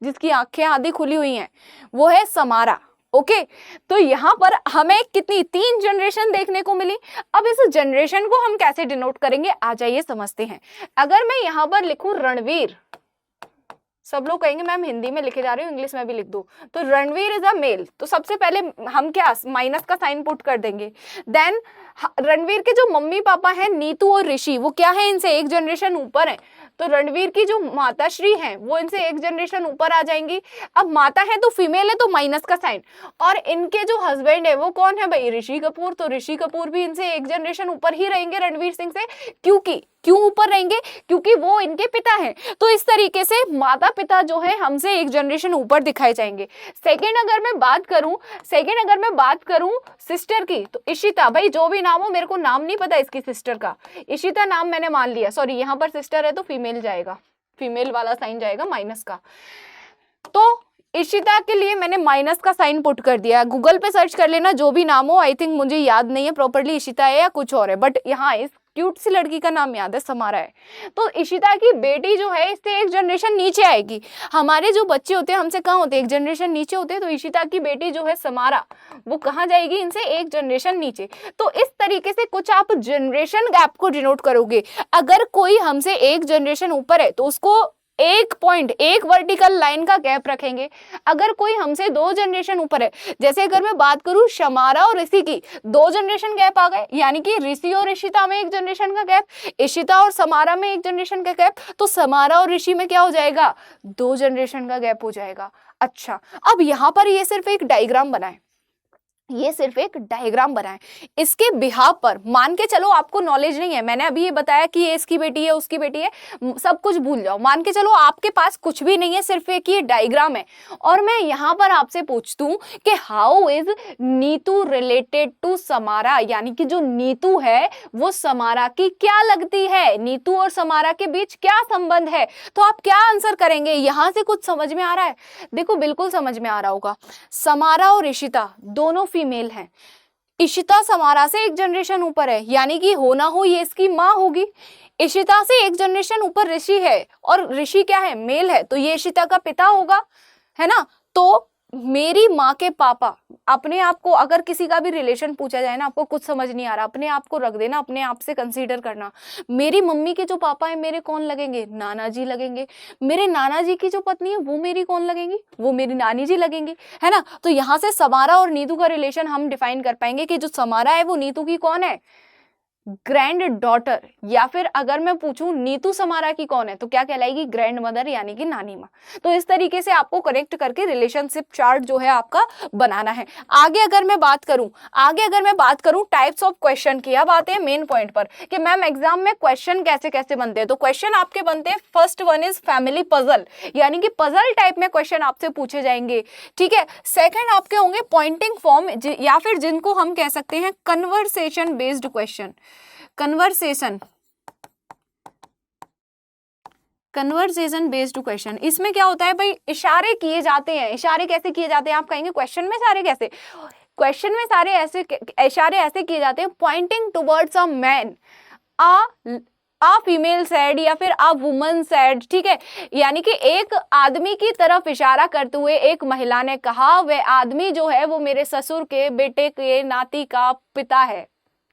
जिसकी आंखें आधी खुली हुई हैं, वो है समारा। ओके, तो यहाँ पर हमें कितनी 3 जनरेशन देखने को मिली। अब इस जनरेशन को हम कैसे डिनोट करेंगे, आ जाइए समझते हैं। अगर मैं यहाँ पर लिखूं रणवीर, सब लोग कहेंगे मैम हिंदी में लिखे जा रहे हो, इंग्लिश में भी लिख दो, तो रणवीर इज अ मेल, तो सबसे पहले हम क्या माइनस का साइन पुट कर देंगे। देन रणवीर के जो मम्मी पापा हैं नीतू और ऋषि, वो क्या है, इनसे एक जनरेशन ऊपर है, तो रणवीर की जो माताश्री हैं वो इनसे एक जनरेशन ऊपर आ जाएंगी। अब माता है तो फीमेल है तो माइनस का साइन, और इनके जो हस्बैंड है वो कौन है भाई, ऋषि कपूर, तो ऋषि कपूर भी इनसे एक जनरेशन ऊपर ही रहेंगे रणवीर सिंह से, क्योंकि क्यों ऊपर रहेंगे, क्योंकि वो इनके पिता हैं। तो इस तरीके से माता पिता जो है हमसे एक जनरेशन ऊपर दिखाए जाएंगे। सेकंड अगर मैं बात करूं सिस्टर की, तो इशिता, भाई जो भी नाम हो, मेरे को नाम नहीं पता इसकी सिस्टर का, इशिता नाम मैंने मान लिया, सॉरी यहाँ पर सिस्टर है तो फीमेल जाएगा, फीमेल वाला साइन जाएगा माइनस का। तो इशिता के लिए मैंने माइनस का साइन पुट कर दिया। गूगल पे सर्च कर लेना जो भी नाम हो, आई थिंक मुझे याद नहीं है प्रॉपर्ली इशिता है या कुछ और है, बट यहाँ इस क्यूट सी लड़की का नाम याद है, समारा है। तो इशिता की बेटी जो है इससे एक जनरेशन नीचे आएगी। हमारे जो बच्चे होते हैं हमसे कहाँ होते हैं, एक जनरेशन नीचे होते हैं, तो इशिता की बेटी जो है समारा, वो कहाँ जाएगी, इनसे एक जनरेशन नीचे। तो इस तरीके से कुछ आप जनरेशन गैप को डिनोट करोगे। अगर कोई हमसे एक जनरेशन ऊपर है तो उसको एक पॉइंट, एक वर्टिकल लाइन का गैप रखेंगे। अगर कोई हमसे 2 जनरेशन ऊपर है, जैसे अगर मैं बात करूं शमारा और ऋषि की, 2 जनरेशन गैप आ गए, यानी कि ऋषि और इशिता में एक जनरेशन का गैप, इशिता और समारा में एक जनरेशन का गैप, तो समारा और ऋषि में क्या हो जाएगा, 2 जनरेशन का गैप हो जाएगा। अच्छा, अब यहां पर ये सिर्फ एक डायग्राम बनाए, ये सिर्फ एक डायग्राम बनाए। इसके बिहाफ पर मान के चलो आपको नॉलेज नहीं है, मैंने अभी ये बताया कि ये इसकी बेटी है, उसकी बेटी है, सब कुछ भूल जाओ, मान के चलो आपके पास कुछ भी नहीं है, सिर्फ एक ये डायग्राम है, और मैं यहाँ पर आपसे पूछती हूँ कि how is Neetu related to Samara, यानी कि जो नीतू है वो समारा की क्या लगती है, नीतू और समारा के बीच क्या संबंध है, तो आप क्या आंसर करेंगे। यहां से कुछ समझ में आ रहा है, देखो बिल्कुल समझ में आ रहा होगा। समारा और इशिता दोनों फीमेल हैं, इशिता समारा से एक जनरेशन ऊपर है, यानी कि हो ना हो ये इसकी माँ होगी। इशिता से एक जनरेशन ऊपर ऋषि है, और ऋषि क्या है, मेल है, तो ये इशिता का पिता होगा, है ना। तो मेरी माँ के पापा, अपने आप को अगर किसी का भी रिलेशन पूछा जाए ना, आपको कुछ समझ नहीं आ रहा, अपने आप को रख देना, अपने आप से कंसीडर करना, मेरी मम्मी के जो पापा है मेरे कौन लगेंगे, नाना जी लगेंगे। मेरे नाना जी की जो पत्नी है वो मेरी कौन लगेंगी, वो मेरी नानी जी लगेंगी, है ना। तो यहाँ से समारा और नीतू का रिलेशन हम डिफाइन कर पाएंगे कि जो समारा है वो नीतू की कौन है, ग्रैंड डॉटर, या फिर अगर मैं पूछूं नीतू समारा की कौन है तो क्या कहलाएगी, ग्रैंड मदर, यानी कि नानी माँ। तो इस तरीके से आपको करेक्ट करके रिलेशनशिप चार्ट जो है आपका बनाना है। आगे अगर मैं बात करूं टाइप्स ऑफ क्वेश्चन की, अब आते हैं मेन पॉइंट पर कि मैम एग्जाम में क्वेश्चन कैसे कैसे बनते हैं। तो क्वेश्चन आपके बनते हैं, first one is family puzzle, यानी कि पजल टाइप में क्वेश्चन आपसे पूछे जाएंगे, ठीक है। सेकंड आपके होंगे पॉइंटिंग फॉर्म, या फिर जिनको हम कह सकते हैं conversation based question. Conversation based question, इसमें क्या होता है भाई, इशारे किए जाते हैं। इशारे कैसे किए जाते हैं, आप कहेंगे क्वेश्चन में सारे कैसे, क्वेश्चन में सारे ऐसे इशारे ऐसे किए जाते हैं, pointing towards a man, a female said, या फिर आ वुमन सैड, ठीक है। यानी कि एक आदमी की तरफ इशारा करते हुए एक महिला ने कहा, वह आदमी जो है वो मेरे ससुर के बेटे के नाती का पिता है,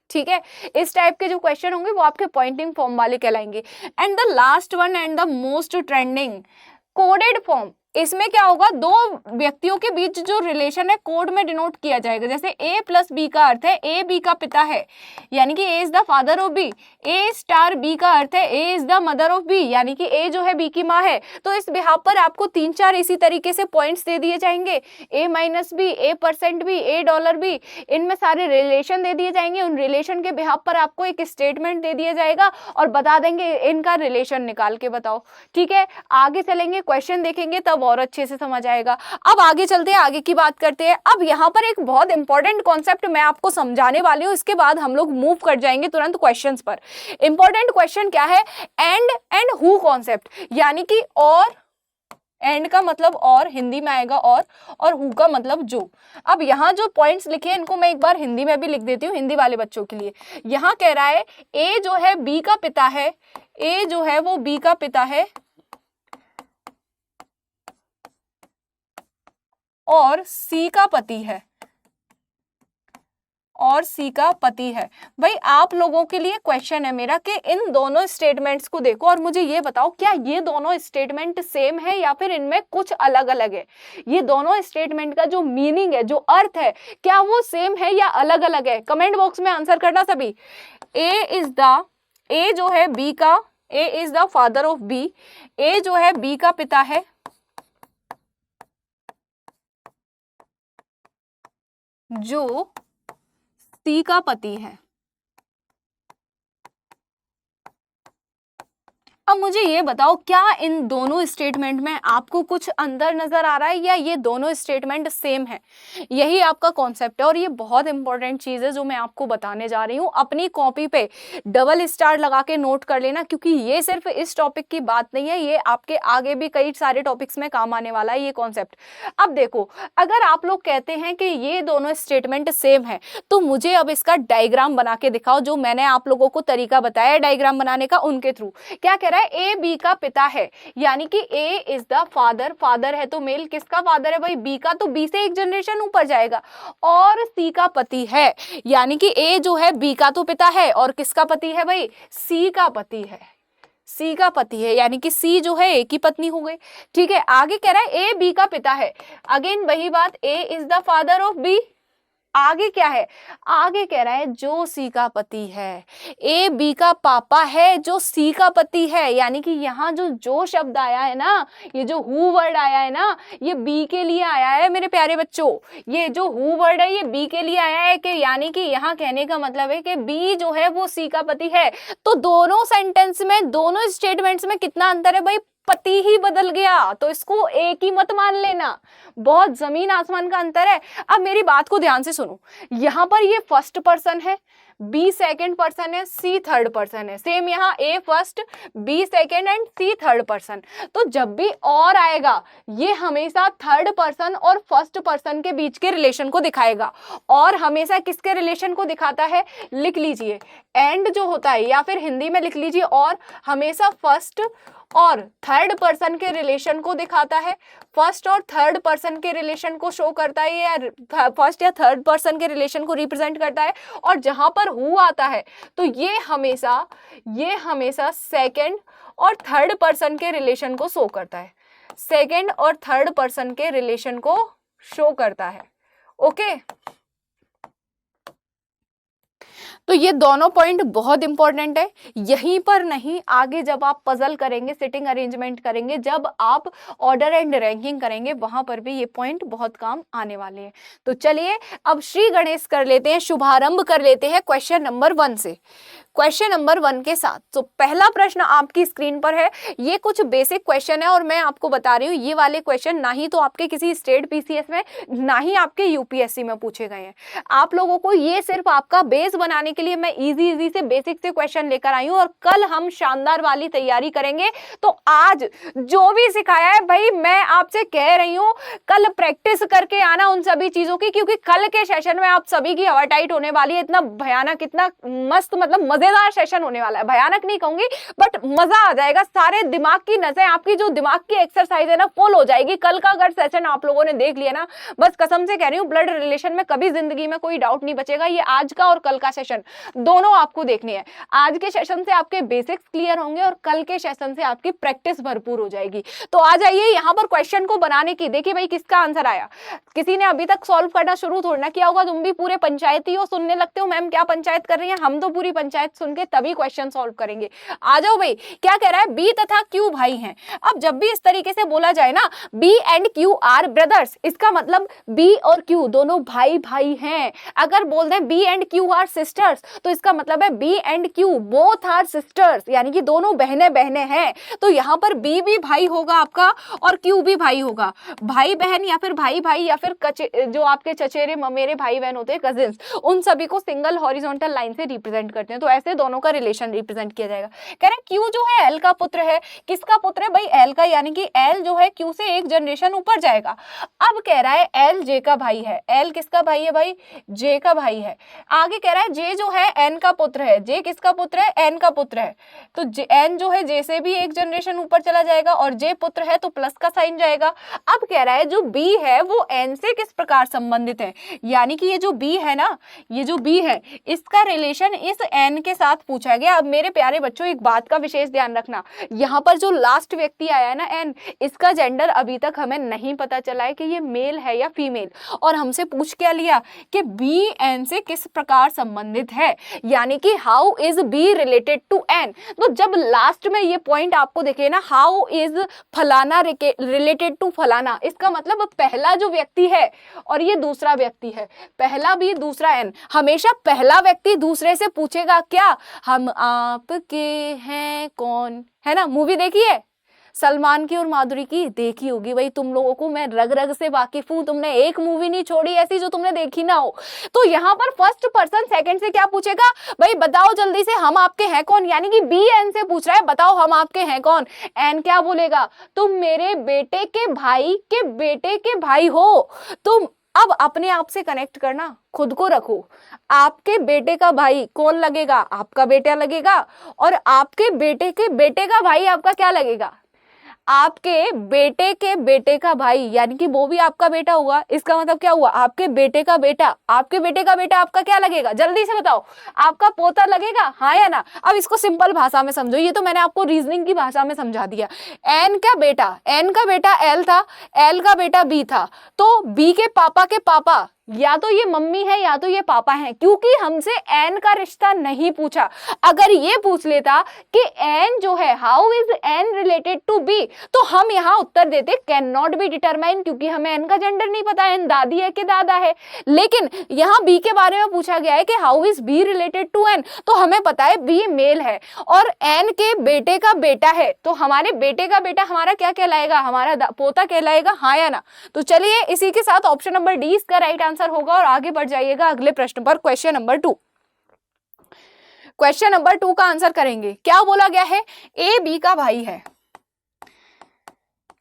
ठीक है। इस टाइप के जो क्वेश्चन होंगे वो आपके पॉइंटिंग फॉर्म वाले कहलाएंगे। And the last one and the most trending, coded form. इसमें क्या होगा, 2 व्यक्तियों के बीच जो रिलेशन है कोड में डिनोट किया जाएगा। जैसे ए प्लस बी का अर्थ है ए बी का पिता है, यानी कि A is the father of B. A star B का अर्थ है A is the mother of B, यानी कि ए जो है बी की माँ है। तो इस बिहाफ पर आपको 3-4 इसी तरीके से पॉइंट्स दे दिए जाएंगे, ए minus B, A percent B, A dollar B, इनमें सारे रिलेशन दे दिए जाएंगे। उन रिलेशन के बिहाफ पर आपको एक स्टेटमेंट दे दिया जाएगा और बता देंगे इनका रिलेशन निकाल के बताओ, ठीक है। आगे चलेंगे, क्वेश्चन देखेंगे तब और अच्छे से समझ आएगा। अब आगे चलते हैं, आगे की बात करते हैं। अब यहाँ पर एक बहुत इंपॉर्टेंट कॉन्सेप्ट मैं आपको समझाने वाली हूँ, इसके बाद हम लोग मूव कर जाएंगे तुरंत क्वेश्चंस पर। इंपॉर्टेंट क्वेश्चन क्या है, एंड हु कॉन्सेप्ट, यानी कि और, एंड का मतलब और, हिंदी में आएगा और हु का मतलब जो। अब यहाँ जो पॉइंट्स लिखे हैं इनको मैं एक बार हिंदी में भी लिख देती हूँ, हिंदी वाले बच्चों के लिए। यहाँ कह रहा है ए जो है बी का पिता है, ए जो है वो बी का पिता है, और सी का पति है, और सी का पति है। भाई आप लोगों के लिए क्वेश्चन है मेरा कि इन दोनों स्टेटमेंट्स को देखो और मुझे ये बताओ क्या ये दोनों स्टेटमेंट सेम है या फिर इनमें कुछ अलग अलग है। ये दोनों स्टेटमेंट का जो मीनिंग है, जो अर्थ है, क्या वो सेम है या अलग अलग है। कमेंट बॉक्स में आंसर करना सभी। ए जो है बी का, A is the father of B, A जो है बी का पिता है, जो सी का पति है। अब मुझे ये बताओ, क्या इन दोनों स्टेटमेंट में आपको कुछ अंतर नजर आ रहा है या ये दोनों स्टेटमेंट सेम है? यही आपका कॉन्सेप्ट है और ये बहुत इंपॉर्टेंट चीज़ है जो मैं आपको बताने जा रही हूँ। अपनी कॉपी पे डबल स्टार लगा के नोट कर लेना, क्योंकि ये सिर्फ इस टॉपिक की बात नहीं है, ये आपके आगे भी कई सारे टॉपिक्स में काम आने वाला है ये कॉन्सेप्ट। अब देखो, अगर आप लोग कहते हैं कि ये दोनों स्टेटमेंट सेम है तो मुझे अब इसका डायग्राम बना के दिखाओ, जो मैंने आप लोगों को तरीका बताया डायग्राम बनाने का उनके थ्रू। क्या कह रहा है? ए बी का पिता है, यानी कि A is the father, father है तो मेल, किसका फादर है भाई? बी का, तो बी से एक जनरेशन ऊपर जाएगा। और सी का पति है, यानी कि ए जो है बी का तो पिता है और किसका पति है भाई? सी का पति है, सी का पति है, यानी कि सी जो है ए की पत्नी हो गई। ठीक है, आगे कह रहा है ए बी का पिता है, अगेन वही बात, A is the father of B. आगे क्या है? आगे कह रहा है जो सी का पति है, ए बी का पापा है जो सी का पति है, यानी कि यहाँ जो शब्द आया है ना, ये जो हु वर्ड आया है ना, ये बी के लिए आया है मेरे प्यारे बच्चों। ये जो हु वर्ड है ये बी के लिए आया है, कि यानी कि यहाँ कहने का मतलब है कि बी जो है वो सी का पति है। तो दोनों सेंटेंस में, दोनों स्टेटमेंट्स में कितना अंतर है भाई? पति ही बदल गया, तो इसको एक ही मत मान लेना, बहुत जमीन आसमान का अंतर है। अब मेरी बात को ध्यान से सुनो, यहां पर ये फर्स्ट पर्सन है, बी सेकंड पर्सन है, सी थर्ड पर्सन है। सेम यहाँ A first, B second and C third person. तो जब भी और आएगा ये हमेशा थर्ड पर्सन और फर्स्ट पर्सन के बीच के रिलेशन को दिखाएगा। और हमेशा किसके रिलेशन को दिखाता है? लिख लीजिए, एंड जो होता है, या फिर हिंदी में लिख लीजिए और, हमेशा फर्स्ट और थर्ड पर्सन के रिलेशन को दिखाता है, फर्स्ट और थर्ड पर्सन के रिलेशन को शो करता है, या फर्स्ट या थर्ड पर्सन के रिलेशन को रिप्रेजेंट करता है। और जहां पर हु आता है तो ये हमेशा सेकंड और थर्ड पर्सन के रिलेशन को शो करता है, सेकंड और थर्ड पर्सन के रिलेशन को शो करता है। ओके, तो ये दोनों पॉइंट बहुत इंपॉर्टेंट है। यहीं पर नहीं, आगे जब आप पजल करेंगे, सिटिंग अरेंजमेंट करेंगे, जब आप ऑर्डर एंड रैंकिंग करेंगे, वहां पर भी ये पॉइंट बहुत काम आने वाले हैं। तो चलिए अब श्री गणेश कर लेते हैं, शुभारंभ कर लेते हैं क्वेश्चन नंबर 1 से, क्वेश्चन नंबर 1 के साथ। तो पहला प्रश्न आपकी स्क्रीन पर है, ये कुछ बेसिक क्वेश्चन है और मैं आपको बता रही हूँ ये वाले क्वेश्चन ना ही तो आपके किसी स्टेट पीसीएस में, ना ही आपके यूपीएससी में पूछे गए हैं। आप लोगों को ये सिर्फ आपका बेस बनाने के लिए मैं इजी से बेसिक से क्वेश्चन लेकर आई हूँ, और कल हम शानदार वाली तैयारी करेंगे। तो आज जो भी सिखाया है भाई, मैं आपसे कह रही हूँ कल प्रैक्टिस करके आना उन सभी चीजों की, क्योंकि कल के सेशन में आप सभी की हवा टाइट होने वाली है। इतना भयानक, इतना मस्त, मतलब मजेदार सेशन होने वाला है। भयानक नहीं कहूंगी बट मजा आ जाएगा, सारे दिमाग की नसें, आपकी जो दिमाग की एक्सरसाइज है ना, फुल हो जाएगी। कल का अगर सेशन आप लोगों ने देख लिया ना, बस कसम से कह रही हूँ, ब्लड रिलेशन में कभी जिंदगी में कोई डाउट नहीं बचेगा। ये आज का और कल का सेशन दोनों आपको देखने हैं। आज के सेशन से आपके बेसिक्स क्लियर होंगे और कल के सेशन से आपकी प्रैक्टिस भरपूर हो जाएगी। तो आ जाइए यहाँ पर क्वेश्चन को बनाने की। देखिए भाई, किसका आंसर आया? किसी ने अभी तक सॉल्व करना शुरू थोड़ा ना किया होगा, तुम भी पूरे पंचायती हो, सुनने लगते हो मैम क्या पंचायत कर रही है। हम तो पूरी पंचायत सुन के तभी क्वेश्चन सॉल्व करेंगे। आ जाओ भाई, क्या कह रहा है? बी तथा क्यू भाई हैं। अब जब भी इस तरीके से बोला जाए ना, B and Q are brothers, इसका मतलब बी और क्यू दोनों भाई भाई हैं। अगर बोल दें B and Q are sisters, तो इसका मतलब है B and Q both are sisters, यानी कि दोनों बहनें बहनें हैं। तो यहाँ पर बी भी भाई होगा आपका और क्यू भी भाई होगा। भाई बहन या फिर भाई भाई या फिर जो आपके चचेरे ममेरे भाई बहन होते हैं, कजिन्स, उन सभी को सिंगल हॉरिजॉन्टल लाइन से रिप्रेजेंट करते हैं। तो ऐसे दोनों का रिलेशन रिप्रेजेंट किया जाएगा। कह रहे क्यू जो है एल का पुत्र है। किसका पुत्र है भाई? एल का, यानी कि एल जो है क्यू से एक जनरेशन ऊपर जाएगा। अब कह रहा है एल जे का भाई है। एल किसका भाई है भाई? जे का भाई है। आगे कह रहा है जे जो है एन का पुत्र है। जे किसका पुत्र है? एन का पुत्र है। तो एन जो है जे से भी एक जनरेशन ऊपर चला जाएगा और जे पुत्र है तो प्लस का साइन जाएगा। अब कह रहा है जो बी है वो एन से किस प्रकार संबंधित है, यानी कि ये जो बी है ना, ये जो बी है इसका रिलेशन इस एन के साथ पूछा गया। अब मेरे प्यारे बच्चों, एक बात का विशेष ध्यान रखना, यहाँ पर जो लास्ट व्यक्ति आया है ना एन, इसका जेंडर अभी तक हमें नहीं पता चला है कि ये मेल है या फीमेल। और हमसे पूछ क्या लिया कि बी एन से किस प्रकार संबंधित संबंधित है, यानी कि how is B related to N. तो जब लास्ट में ये पॉइंट आपको देखे ना, हाउ इज फलाना रिलेटेड टू फलाना, इसका मतलब पहला जो व्यक्ति है और ये दूसरा व्यक्ति है, पहला बी दूसरा एन, हमेशा पहला व्यक्ति दूसरे से पूछेगा क्या, हम आपके हैं कौन, है ना। मूवी देखी है सलमान की और माधुरी की, देखी होगी भाई, तुम लोगों को मैं रग रग से वाकिफ हूं, तुमने एक मूवी नहीं छोड़ी ऐसी जो तुमने देखी ना हो। तो यहाँ पर फर्स्ट पर्सन सेकंड से क्या पूछेगा, भाई बताओ जल्दी से हम आपके हैं कौन, यानी कि बी एन से पूछ रहा है बताओ हम आपके हैं कौन। एन क्या बोलेगा, तुम मेरे बेटे के भाई के बेटे के भाई हो। तुम अब अपने आप से कनेक्ट करना, खुद को रखो, आपके बेटे का भाई कौन लगेगा, आपका बेटा लगेगा, और आपके बेटे के बेटे का भाई आपका क्या लगेगा, आपके बेटे के बेटे का भाई, यानी कि वो भी आपका बेटा होगा। इसका मतलब क्या हुआ, आपके बेटे का बेटा, आपके बेटे का बेटा आपका क्या लगेगा, जल्दी से बताओ, आपका पोता लगेगा, हाँ या ना। अब इसको सिंपल भाषा में समझो, ये तो मैंने आपको रीजनिंग की भाषा में समझा दिया। एन का बेटा, एन का बेटा एल था, एल का बेटा बी था, तो बी के पापा या तो ये मम्मी है या तो ये पापा हैं, क्योंकि हमसे एन का रिश्ता नहीं पूछा। अगर ये पूछ लेता कि एन जो है how is N related to B, तो हम यहाँ उत्तर देते कैन नॉट बी डिटरमाइन, क्योंकि हमें एन का जेंडर नहीं पता, एन दादी है कि दादा है। लेकिन यहाँ बी के बारे में पूछा गया है कि how is B related to N, तो हमें पता है बी मेल है और एन के बेटे का बेटा है, तो हमारे बेटे का बेटा हमारा क्या कहलाएगा, हमारा पोता कहलाएगा, हाँ या ना। तो चलिए इसी के साथ ऑप्शन नंबर डी इसका राइट आंसर होगा और आगे बढ़ जाइएगा अगले प्रश्न पर, क्वेश्चन नंबर 2। क्वेश्चन नंबर 2 का आंसर करेंगे। क्या बोला गया है, ए बी का भाई है,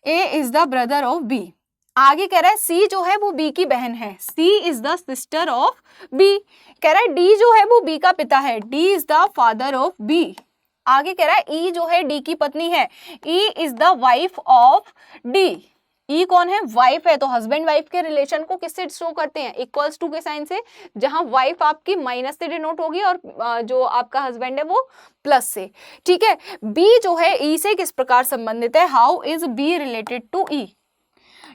A is the brother of B. आगे कह रहा है सी जो है वो बी की बहन है, C is the sister of B. कह रहा है डी जो है वो बी का पिता है, D is the father of B. आगे कह रहा है ई जो है डी की पत्नी है, E is the wife of D. E कौन है, वाइफ है, तो हस्बैंड वाइफ के रिलेशन को किससे शो करते हैं, इक्वल्स टू के साइन से, जहां वाइफ आपकी माइनस से डिनोट होगी और जो आपका हस्बैंड है वो प्लस से। ठीक है, बी जो है ई से किस प्रकार संबंधित है, how is B related to E.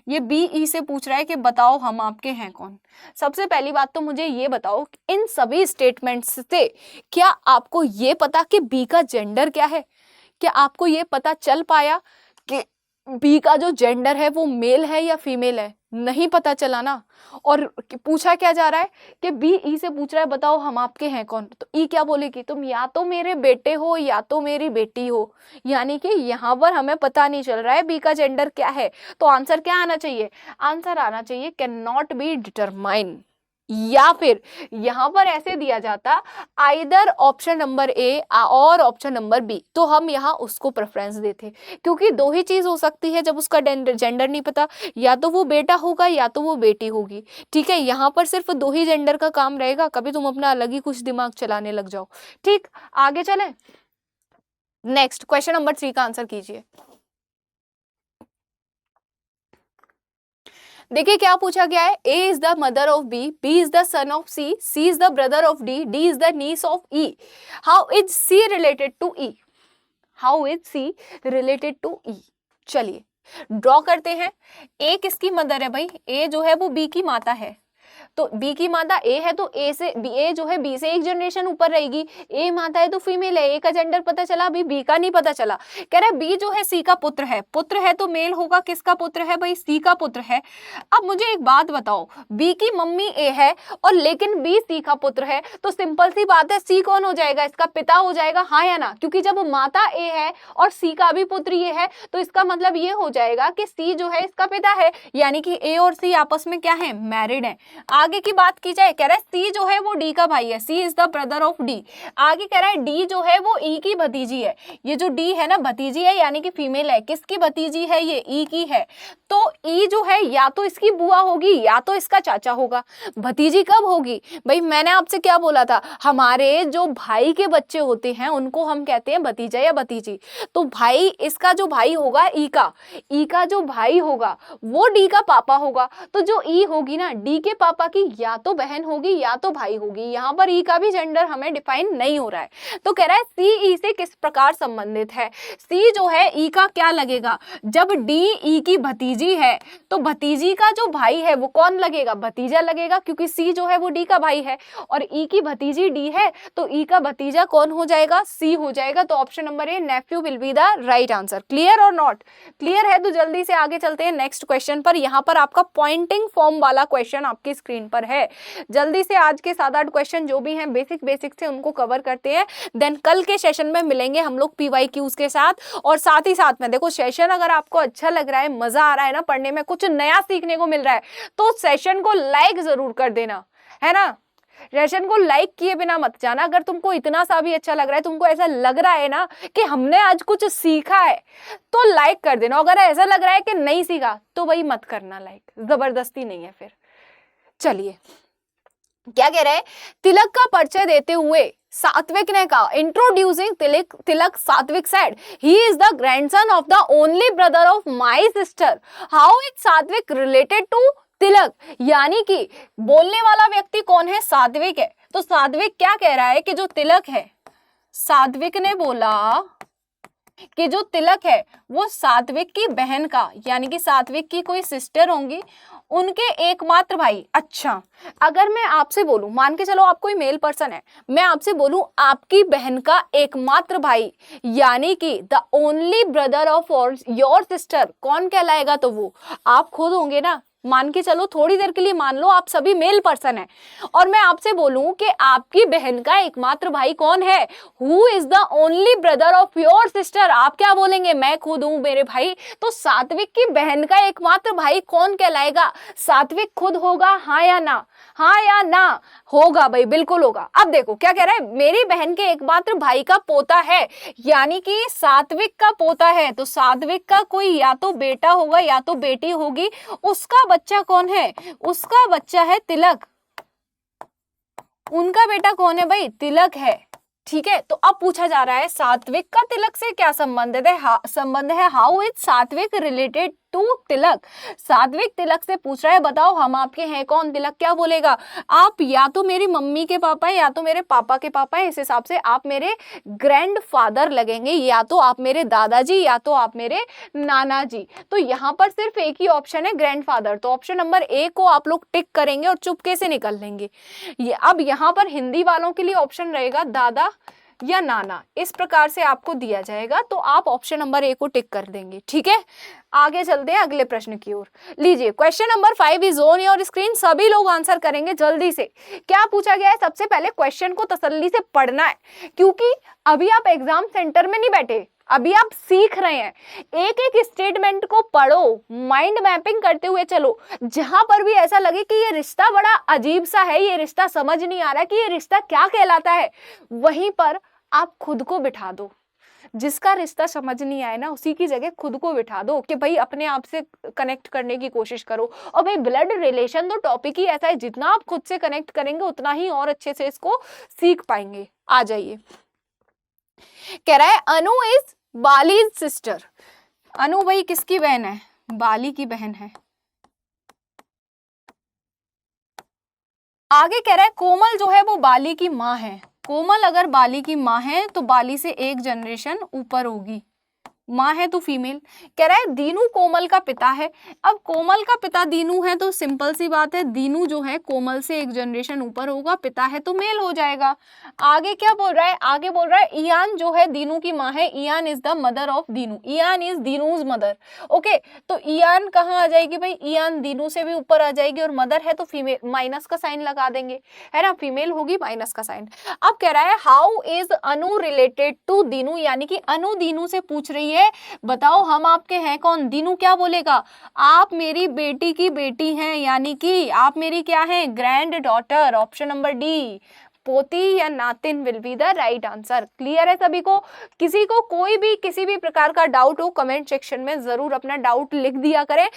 ये बी ई से पूछ रहा है कि बताओ हम आपके हैं कौन। सबसे पहली बात तो मुझे ये बताओ, इन सभी स्टेटमेंट्स से क्या आपको ये पता कि बी का जेंडर क्या है, क्या आपको ये पता चल पाया कि बी का जो जेंडर है वो मेल है या फीमेल है, नहीं पता चला ना। और पूछा क्या जा रहा है कि बी ई से पूछ रहा है बताओ हम आपके हैं कौन, तो ई क्या बोलेगी, तुम या तो मेरे बेटे हो या तो मेरी बेटी हो, यानी कि यहाँ पर हमें पता नहीं चल रहा है बी का जेंडर क्या है। तो आंसर क्या आना चाहिए, आंसर आना चाहिए कैन नॉट बी डिटरमाइन, या फिर यहां पर ऐसे दिया जाता आइदर ऑप्शन नंबर ए और ऑप्शन नंबर बी, तो हम यहां उसको प्रेफरेंस देते, क्योंकि दो ही चीज हो सकती है जब उसका जेंडर नहीं पता, या तो वो बेटा होगा या तो वो बेटी होगी। ठीक है, यहां पर सिर्फ दो ही जेंडर का काम रहेगा, कभी तुम अपना अलग ही कुछ दिमाग चलाने लग जाओ। ठीक, आगे चलें, नेक्स्ट क्वेश्चन नंबर 3 का आंसर कीजिए। देखिए क्या पूछा गया है, A is the mother of B, B is the son of C, C is the brother of D, D is the niece of E. How is C related to E, how is C related to E. चलिए ड्रॉ करते हैं। ए किसकी मदर है भाई, ए जो है वो बी की माता है, तो बी की माता ए है, तो ए से ए जो है बी से एक जनरेशन ऊपर रहेगी। ए माता है तो फीमेल है, ए का जेंडर पता चला, अभी बी का नहीं पता चला। कह रहा है बी जो है सी का पुत्र है, पुत्र है तो मेल होगा, किसका पुत्र है भाई, सी का पुत्र है। अब मुझे एक बात बताओ, बी की मम्मी ए है और लेकिन बी सी का पुत्र है, तो सिंपल सी बात है सी कौन हो जाएगा, इसका पिता हो जाएगा, हाँ या ना। क्योंकि जब माता ए है और सी का भी पुत्र ये है, तो इसका मतलब ये हो जाएगा कि सी जो है इसका पिता है, यानी कि ए और सी आपस में क्या है, मैरिड है। आगे की बात की जाए, कह रहा है सी जो है वो डी का भाई है, C is the brother of D. आगे कह रहा है डी जो है वो ई की भतीजी है, ये जो डी है ना भतीजी है, यानी कि फीमेल है, किसकी भतीजी है, ये ई की है। तो ई जो है या तो इसकी बुआ होगी या तो इसका चाचा होगा। भतीजी कब होगी भाई, मैंने आपसे क्या बोला था, हमारे जो भाई के बच्चे होते हैं उनको हम कहते हैं भतीजा या भतीजी। तो भाई, इसका जो भाई होगा ई का जो भाई होगा वो डी का पापा होगा। तो जो ई होगी ना, डी के पापा की या तो बहन होगी या तो भाई होगी। यहाँ पर ई का भी जेंडर हमें डिफाइन नहीं हो रहा है। तो कह रहा है सी ई से किस प्रकार संबंधित है। सी जो है ई का क्या लगेगा, जब डी ई की भतीजी है तो भतीजी का जो भाई है वो कौन लगेगा, भतीजा लगेगा, क्योंकि सी जो है वो डी का भाई है और ई की भतीजी डी है तो ई का भतीजा कौन हो जाएगा, सी हो जाएगा। तो option number A nephew will be the right answer. Clear और नॉट क्लियर है तो जल्दी से आगे चलते हैं नेक्स्ट क्वेश्चन पर। यहाँ पर आपका पॉइंटिंग फॉर्म वाला क्वेश्चन आपकी स्क्रीन पर है। जल्दी से आज के 7-8 क्वेश्चन जो भी हैं बेसिक से उनको कवर करते हैं, देन कल के सेशन में मिलेंगे हम लोग PYQs के साथ। और साथ ही साथ में देखो सेशन अगर आपको अच्छा लग रहा है, मजा आ रहा है ना पढ़ने में, कुछ नया सीखने को मिल रहा है तो सेशन को लाइक जरूर कर देना, है ना। सेशन को लाइक किए बिना मत जाना। अगर तुमको इतना सा भी अच्छा लग रहा है, तुमको ऐसा लग रहा है ना कि हमने आज कुछ सीखा है तो लाइक कर देना। अगर ऐसा लग रहा है कि नहीं सीखा तो वही मत करना लाइक, जबरदस्ती नहीं है फिर। चलिए क्या कह रहे हैं, तिलक का परिचय देते हुए सात्विक ने कहा, इंट्रोड्यूसिंग तिलक सात्विक said he is the grandson of the only brother of my sister, how is सात्विक रिलेटेड टू तिलक। यानी कि बोलने वाला व्यक्ति कौन है, सात्विक है। तो सात्विक क्या कह रहा है कि जो तिलक है, सात्विक ने बोला कि जो तिलक है वो सात्विक की बहन का, यानी कि सात्विक की कोई सिस्टर होंगी, उनके एकमात्र भाई। अच्छा, अगर मैं आपसे बोलूं, मान के चलो आप कोई मेल पर्सन है, मैं आपसे बोलूं आपकी बहन का एकमात्र भाई, यानी कि the only brother of your sister कौन कहलाएगा, तो वो आप खुद होंगे ना। मान के चलो थोड़ी देर के लिए मान लो आप सभी मेल पर्सन हैं और मैं आपसे बोलूं कि आपकी बहन का एकमात्र भाई कौन है, who is the only brother of your sister, आप क्या बोलेंगे, मैं खुद हूं मेरे भाई। तो सात्विक की बहन का एकमात्र भाई कौन कहलाएगा, सात्विक खुद होगा, हाँ या ना, हाँ या ना, होगा भाई, बिल्कुल होगा। अब देखो क्या कह रहा है, मेरी बहन के एकमात्र भाई का पोता है, यानी कि सात्विक का पोता है, तो सात्विक का कोई या तो बेटा होगा या तो बेटी होगी। उसका बच्चा कौन है, उसका बच्चा है तिलक। उनका बेटा कौन है भाई, तिलक है। ठीक है, तो अब पूछा जा रहा है सात्विक का तिलक से क्या संबंध है, हाउ इज सात्विक रिलेटेड टू तिलक। सात्विक तिलक से पूछ रहा है, बताओ हम आपके हैं कौन। तिलक क्या बोलेगा, आप या तो मेरी मम्मी के पापा हैं या तो मेरे पापा के पापा हैं, इस हिसाब से आप मेरे ग्रैंडफादर लगेंगे, या तो आप मेरे दादाजी या तो आप मेरे नाना जी। तो यहाँ पर सिर्फ एक ही ऑप्शन है ग्रैंडफादर, तो ऑप्शन नंबर ए को आप लोग टिक करेंगे और चुपके से निकल लेंगे। अब यहाँ पर हिंदी वालों के लिए ऑप्शन रहेगा दादा या नाना, इस प्रकार से आपको दिया जाएगा, तो आप ऑप्शन नंबर ए को टिक कर देंगे। ठीक है, आगे चलते हैं अगले प्रश्न की ओर। लीजिए question number 5 is on your screen, सभी लोग आंसर करेंगे जल्दी से। क्या पूछा गया है, सबसे पहले क्वेश्चन को तसल्ली से पढ़ना है, क्योंकि अभी आप एग्जाम सेंटर में नहीं बैठे, अभी आप सीख रहे हैं। एक एक स्टेटमेंट को पढ़ो, माइंड मैपिंग करते हुए चलो। जहां पर भी ऐसा लगे कि ये रिश्ता बड़ा अजीब सा है, ये रिश्ता समझ नहीं आ रहा कि ये रिश्ता क्या कहलाता है, वहीं पर आप खुद को बिठा दो। जिसका रिश्ता समझ नहीं आए ना, उसी की जगह खुद को बिठा दो कि भाई अपने आप से कनेक्ट करने की कोशिश करो। और भाई ब्लड रिलेशन तो टॉपिक ही ऐसा है, जितना आप खुद से कनेक्ट करेंगे उतना ही और अच्छे से इसको सीख पाएंगे। आ जाइए, कह रहा है अनु इज बालीज सिस्टर। अनु भाई किसकी बहन है, बाली की बहन है। आगे कह रहा है कोमल जो है वो बाली की माँ है। कोमल अगर बाली की माँ है तो बाली से एक जनरेशन ऊपर होगी, माँ है तो फीमेल। कह रहा है दीनू कोमल का पिता है। अब कोमल का पिता दीनू है तो सिंपल सी बात है, दीनू जो है कोमल से एक जनरेशन ऊपर होगा, पिता है तो मेल हो जाएगा। आगे क्या बोल रहा है, आगे बोल रहा है इयान जो है दीनू की माँ है, Ian is the mother of Dinu, Ian is Dinu's mother. Okay, तो इयान कहाँ आ जाएगी भाई, इयान दीनू से भी ऊपर आ जाएगी, और मदर है तो फीमेल, माइनस का साइन लगा देंगे, है ना, फीमेल होगी माइनस का साइन। अब कह रहा है how is Anu related to Dinu, यानी कि अनु दीनू से पूछ रही है बताओ हम आपके हैं कौन। दीनू क्या बोलेगा, आप मेरी बेटी की बेटी हैं, यानी कि आप मेरी क्या हैं, grand daughter. Option number D, पोती या नातिन will be the right answer. Clear है सभी को। किसी को कोई भी किसी भी प्रकार का डाउट हो, कमेंट सेक्शन में जरूर अपना डाउट लिख दिया करें।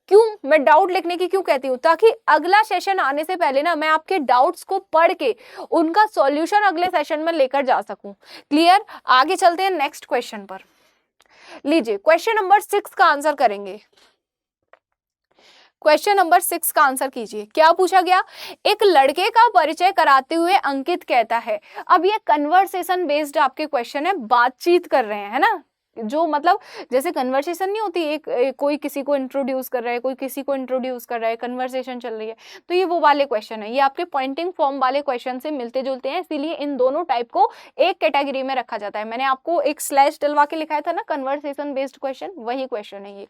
क्यों मैं डाउट लिखने की क्यों कहती हूँ, ताकि अगला सेशन आने से पहले ना मैं आपके डाउट्स को पढ़ के उनका सॉल्यूशन अगले सेशन में लेकर जा सकूं। क्लियर, आगे चलते हैं नेक्स्ट क्वेश्चन पर। लीजिए क्वेश्चन नंबर 6 का आंसर करेंगे। क्वेश्चन नंबर 6 का आंसर कीजिए। क्या पूछा गया? एक लड़के का परिचय कराते हुए अंकित कहता है। अब ये कन्वर्सेशन बेस्ड आपके क्वेश्चन है, बातचीत कर रहे हैं, है ना, जो मतलब जैसे कन्वर्सेशन नहीं होती, एक कोई किसी को इंट्रोड्यूस कर रहा है, कोई किसी को इंट्रोड्यूस कर रहा है, कन्वर्सेशन चल रही है, तो ये वो वाले क्वेश्चन है। ये आपके पॉइंटिंग फॉर्म वाले क्वेश्चन से मिलते जुलते हैं, इसीलिए इन दोनों टाइप को एक कैटेगरी में रखा जाता है। मैंने आपको एक स्लैश डलवा के लिखाया था ना, कन्वर्सेशन बेस्ड क्वेश्चन, वही क्वेश्चन है ये।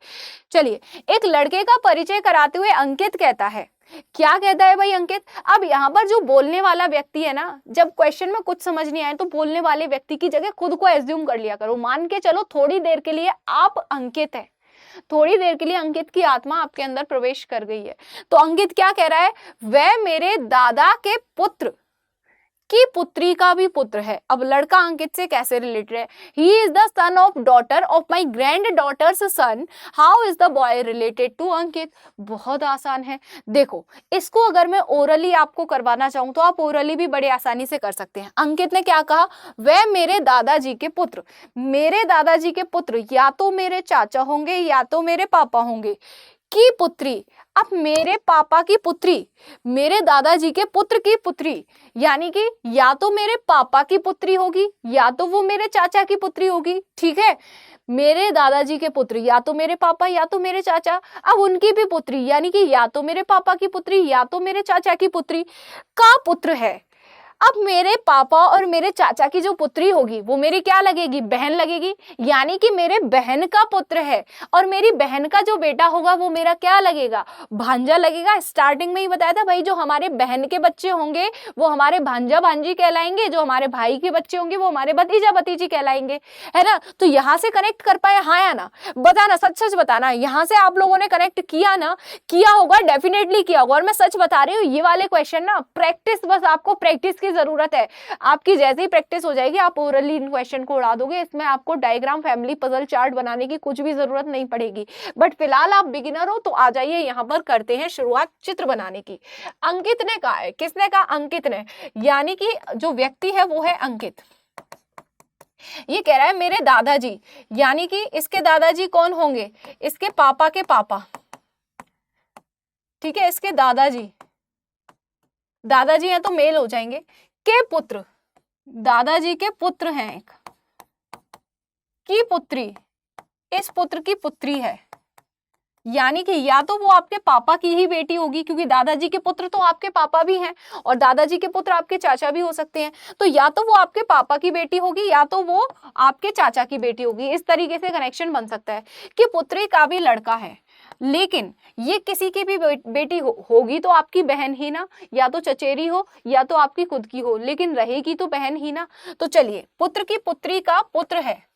चलिए, एक लड़के का परिचय कराते हुए अंकित कहता है। क्या कहता है भाई अंकित? अब यहाँ पर जो बोलने वाला व्यक्ति है ना, जब क्वेश्चन में कुछ समझ नहीं आए तो बोलने वाले व्यक्ति की जगह खुद को एज्यूम कर लिया करो। मान के चलो थोड़ी देर के लिए आप अंकित है, थोड़ी देर के लिए अंकित की आत्मा आपके अंदर प्रवेश कर गई है। तो अंकित क्या कह रहा है? वह मेरे दादा के पुत्र की पुत्री का भी पुत्र है। अब लड़का अंकित से कैसे रिलेटेड है? He is the son of daughter of my granddaughter's son, how is the boy related to Ankit? बहुत आसान है। देखो, इसको अगर मैं ओरली आपको करवाना चाहूं तो आप ओरली भी बड़े आसानी से कर सकते हैं। अंकित ने क्या कहा? वह मेरे दादाजी के पुत्र। मेरे दादाजी के पुत्र या तो मेरे चाचा होंगे या तो मेरे पापा होंगे। की पुत्री, अब मेरे पापा की पुत्री, मेरे दादाजी के पुत्र की पुत्री, यानी कि या तो मेरे पापा की पुत्री होगी या तो वो मेरे चाचा की पुत्री होगी। ठीक है, मेरे दादाजी के पुत्र या तो मेरे पापा या तो मेरे चाचा, अब उनकी भी पुत्री, यानी कि या तो मेरे पापा की पुत्री या तो मेरे चाचा की पुत्री का पुत्र है। अब मेरे पापा और मेरे चाचा की जो पुत्री होगी वो मेरी क्या लगेगी? बहन लगेगी, यानी कि मेरे बहन का पुत्र है, और मेरी बहन का जो बेटा होगा वो मेरा क्या लगेगा? भांजा लगेगा। स्टार्टिंग में ही बताया था भाई, जो हमारे बहन के बच्चे होंगे वो हमारे भांजा भांजी कहलाएंगे, जो हमारे भाई के बच्चे होंगे वो हमारे भतीजा भतीजी कहलाएंगे, है ना। तो यहाँ से कनेक्ट कर पाए? हाँ या ना? बताना, सच सच बताना। यहाँ से आप लोगों ने कनेक्ट किया ना? किया होगा, डेफिनेटली किया होगा। और मैं सच बता रही हूँ, ये वाले क्वेश्चन ना प्रैक्टिस, बस आपको प्रैक्टिस जरूरत है। आपकी जैसे ही प्रैक्टिस हो जाएगी आप ओरली इन क्वेश्चन को उड़ा दोगे। इसमें आपको डायग्राम, फैमिली, पजल, चार्ट बनाने की कुछ भी जरूरत नहीं पड़ेगी। बट फिलहाल आप बिगिनर हो तो आ जाइए, यहाँ पर करते हैं शुरुआत चित्र बनाने की। अंकित ने कहा है, किसने कहा? अंकित ने, यानी कि जो व्यक्ति है वो है अंकित। ये कह रहा है मेरे दादाजी, यानी कि इसके दादाजी कौन होंगे? इसके पापा के पापा। ठीक है, इसके दादाजी, दादाजी हैं तो मेल हो जाएंगे। के पुत्र, दादाजी के पुत्र हैं एक, की पुत्री, इस पुत्र की पुत्री है, यानी कि या तो वो आपके पापा की ही बेटी होगी, क्योंकि दादाजी के पुत्र तो आपके पापा भी हैं और दादाजी के पुत्र आपके चाचा भी हो सकते हैं। तो या तो वो आपके पापा की बेटी होगी या तो वो आपके चाचा की बेटी होगी। इस तरीके से कनेक्शन बन सकता है कि पुत्री का भी लड़का है, लेकिन ये किसी की भी बेटी होगी तो आपकी बहन ही ना, या तो चचेरी हो या तो आपकी खुद की हो, लेकिन रहेगी तो बहन ही ना। तो चलिए, पुत्र की पुत्री का पुत्र है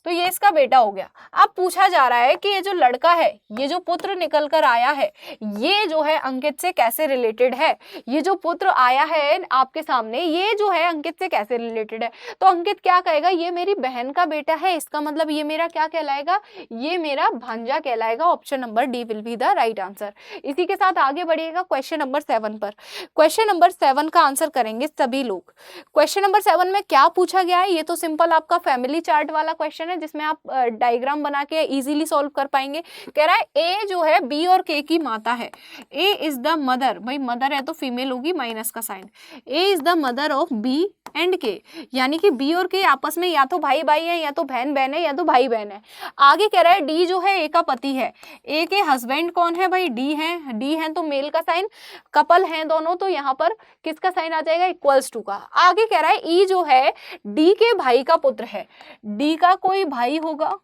तो ये इसका बेटा हो गया। अब पूछा जा रहा है कि ये जो लड़का है, ये जो पुत्र निकल कर आया है, ये जो है अंकित से कैसे रिलेटेड है? ये जो पुत्र आया है आपके सामने, ये जो है अंकित से कैसे रिलेटेड है? तो अंकित क्या कहेगा? ये मेरी बहन का बेटा है, इसका मतलब ये मेरा क्या कहलाएगा? ये मेरा भांजा कहलाएगा। Option number D will be the right answer. इसी के साथ आगे बढ़िएगा क्वेश्चन नंबर 7 पर। क्वेश्चन नंबर 7 का आंसर करेंगे सभी लोग। क्वेश्चन नंबर 7 में क्या पूछा गया है? ये तो सिंपल आपका फैमिली चार्ट वाला क्वेश्चन है, जिसमें आप डायग्राम बना के इजीली सॉल्व कर पाएंगे। कह रहा है ए जो है बी और के की माता है। ए इज द मदर, भाई मदर है तो फीमेल होगी, माइनस का sign. A is the mother of B and K, यानी कि बी और के आपस में या तो भाई भाई है, या तो बहन बहन है, या तो भाई बहन है। आगे कह रहा है डी जो है ए का पति है। ए के हस्बैंड कौन है? भाई डी है। डी है तो मेल का साइन, कपल हैं दोनों, तो यहाँ पर किसका साइन आ जाएगा? इक्वल्स टू का। आगे कह रहा है ई जो है डी के भाई का पुत्र है। डी का कोई भाई होगा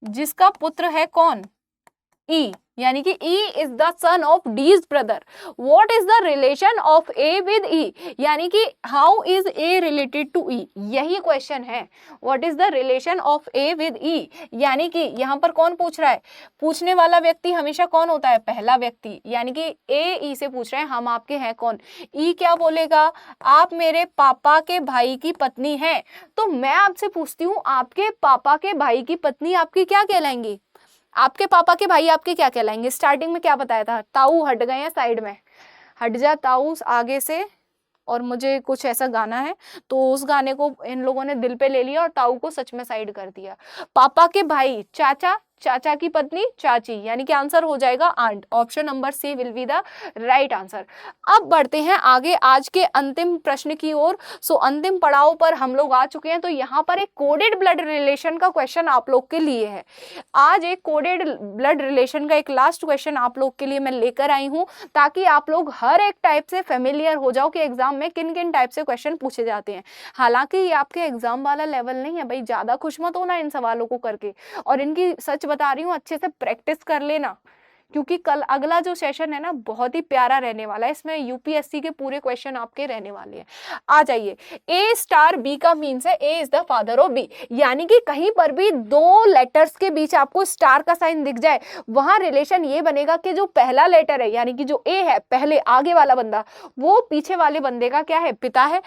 जिसका पुत्र है कौन? ई, यानी कि E is the son of D's brother. What is the relation of A with E? यानी कि how is A related to E? यही क्वेश्चन है। What is the relation of A with E? यानी कि यहाँ पर कौन पूछ रहा है? पूछने वाला व्यक्ति हमेशा कौन होता है? पहला व्यक्ति, यानी कि A E से पूछ रहे हैं हम आपके हैं कौन? E क्या बोलेगा? आप मेरे पापा के भाई की पत्नी हैं। तो मैं आपसे पूछती हूँ, आपके पापा के भाई की पत्नी आपकी क्या कहलाएंगी? आपके पापा के भाई आपके क्या कहलाएंगे? स्टार्टिंग में क्या बताया था? ताऊ हट गए हैं साइड में, हट जा ताऊ आगे से, और मुझे कुछ ऐसा गाना है तो उस गाने को इन लोगों ने दिल पे ले लिया और ताऊ को सच में साइड कर दिया। पापा के भाई चाचा, चाचा की पत्नी चाची, यानी कि आंसर हो जाएगा aunt. Option number C will be the right answer. अब बढ़ते हैं आगे आज के अंतिम प्रश्न की ओर। सो अंतिम पड़ाव पर हम लोग आ चुके हैं। तो यहाँ पर एक कोडेड ब्लड रिलेशन का क्वेश्चन आप लोग के लिए है। आज एक कोडेड ब्लड रिलेशन का एक लास्ट क्वेश्चन आप लोग के लिए मैं लेकर आई हूँ, ताकि आप लोग हर एक टाइप से फेमिलियर हो जाओ कि एग्जाम में किन किन टाइप से क्वेश्चन पूछे जाते हैं। हालांकि ये आपके एग्जाम वाला लेवल नहीं है भाई, ज्यादा खुश मत होना इन सवालों को करके, और इनकी सच बता रही हूँ अच्छे से प्रैक्टिस कर लेना, क्योंकि कल अगला जो सेशन है ना बहुत ही प्यारा रहने वाला है। इसमें यूपीएससी के पूरे क्वेश्चन आपके रहने वाले हैं। आ जाइए, ए स्टार बी का मीन्स है A is the father of B, यानी कि कहीं पर भी दो लेटर्स के बीच आपको स्टार का साइन दिख जाए, वहां रिलेशन ये बनेगा कि जो पहला लेटर है यानी कि जो ए है पहले आगे वाला बंदा, वो पीछे वाले बंदे का क्या है, पिता है।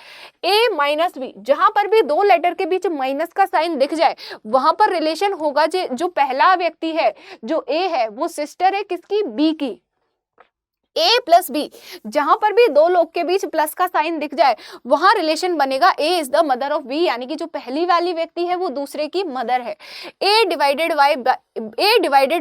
ए माइनस बी, जहां पर भी दो लेटर के बीच माइनस का साइन दिख जाए वहां पर रिलेशन होगा जो पहला व्यक्ति है जो ए है वो सिस्टर है किसकी, बी की। ए प्लस बी, जहां पर भी दो लोग के बीच प्लस का साइन दिख जाए वहां रिलेशन बनेगा A is the mother of B, यानी कि जो पहली वाली व्यक्ति है वो दूसरे की मदर है। ए डिवाइडेड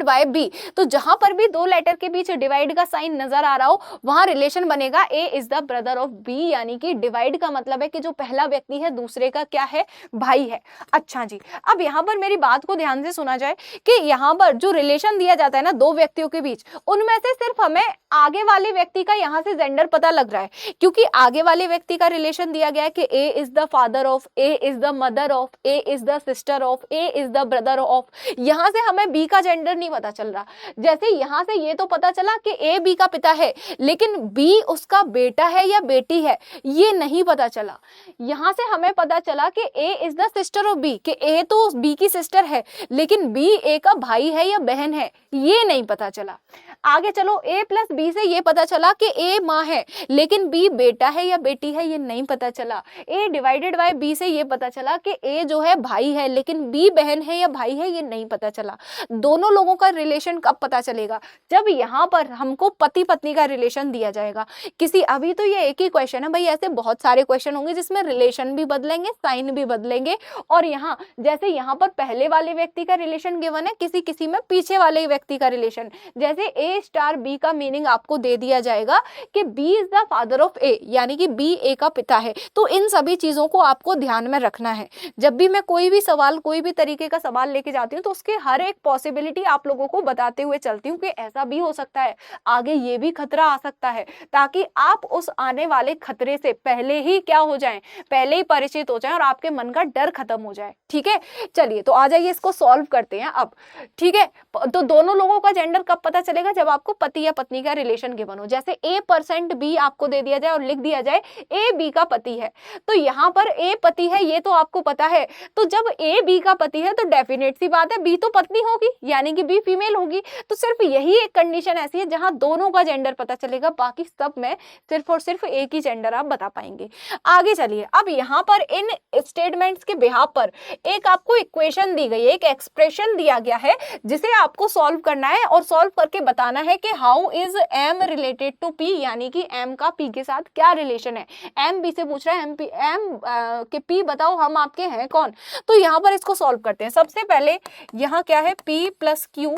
बाय बी, तो जहां पर भी दो लेटर के बीच डिवाइड का साइन नजर आ रहा हो वहां रिलेशन बनेगा A is the brother of B, यानी कि डिवाइड का मतलब है कि जो पहला व्यक्ति है दूसरे का क्या है, भाई है। अच्छा जी, अब यहाँ पर मेरी बात को ध्यान से सुना जाए कि यहाँ पर जो रिलेशन दिया जाता है ना दो व्यक्तियों के बीच, उनमें से सिर्फ हमें आगे वाले व्यक्ति का यहाँ से जेंडर पता लग रहा है, क्योंकि आगे वाले व्यक्ति का रिलेशन दिया गया है कि A is the father of, A is the mother of, A is the sister of, A is the brother of. यहाँ से हमें बी का जेंडर नहीं पता चल रहा। जैसे यहाँ से ये तो पता चला कि ए बी का पिता है, लेकिन बी उसका बेटा है या बेटी है ये नहीं पता चला। यहाँ से हमें पता चला कि A is the sister of B, कि ए तो बी की सिस्टर है, लेकिन बी ए का भाई है या बहन है ये नहीं पता चला। आगे चलो, ए प्लस बी से ये पता चला कि ए माँ है, लेकिन बी बेटा है या बेटी है ये नहीं पता चला। ए डिवाइडेड बाय बी से ये पता चला कि ए जो है भाई है, लेकिन बी बहन है या भाई है ये नहीं पता चला। दोनों लोगों का रिलेशन कब पता चलेगा, जब यहाँ पर हमको पति पत्नी का रिलेशन दिया जाएगा। किसी, अभी तो ये एक ही क्वेश्चन है भाई, ऐसे बहुत सारे क्वेश्चन होंगे जिसमें रिलेशन भी बदलेंगे, साइन भी बदलेंगे। और यहाँ जैसे यहाँ पर पहले वाले व्यक्ति का रिलेशन गिवन है, किसी किसी में पीछे वाले व्यक्ति का रिलेशन। जैसे ए स्टार बी का मीनिंग आपको दे दिया जाएगा कि B is the father of A, यानी कि बी ए का पिता है। तो इन सभी चीजों को आपको ध्यान में रखना है। जब भी मैं कोई भी सवाल, कोई भी तरीके का सवाल लेके जाती हूँ तो उसके हर एक पॉसिबिलिटी आप लोगों को बताते हुए चलती हूँ कि ऐसा भी हो सकता है, आगे ये भी खतरा आ सकता है, ताकि आप उस आने वाले खतरे से पहले ही क्या हो जाएं, पहले ही परिचित हो जाएं और आपके मन का डर खत्म हो जाए। ठीक है, चलिए तो आ जाइए इसको सॉल्व करते हैं अब। ठीक है, तो दोनों लोगों का जेंडर कब पता चलेगा, जब आपको पति या पत्नी का रिलेशन गिवन हो। जैसे A% B आपको दे दिया जाए और लिख दिया जाए A B का पति है, तो यहाँ पर A पति है ये तो आपको पता है। तो जब A B का पति है तो डेफिनेट सी बात है B तो पत्नी होगी, यानी कि B फीमेल होगी। तो सिर्फ यही एक कंडीशन ऐसी है जहां दोनों का जेंडर पता चलेगा, बाकी सब में सिर्फ और सिर्फ एक ही जेंडर आप बता पाएंगे। आगे चलिए, अब यहाँ पर इन स्टेटमेंट्स के बिहाफ पर एक आपको इक्वेशन दी गई है, एक एक्सप्रेशन दिया गया है जिसे आपको सॉल्व करना है और सॉल्व करके बताना है कि how is M related to P, यानी कि एम का पी के साथ क्या रिलेशन है। एम बी से पूछ रहा है एम के पी बताओ हम आपके हैं कौन। तो यहाँ पर इसको सॉल्व करते हैं। सबसे पहले यहाँ क्या है, P plus Q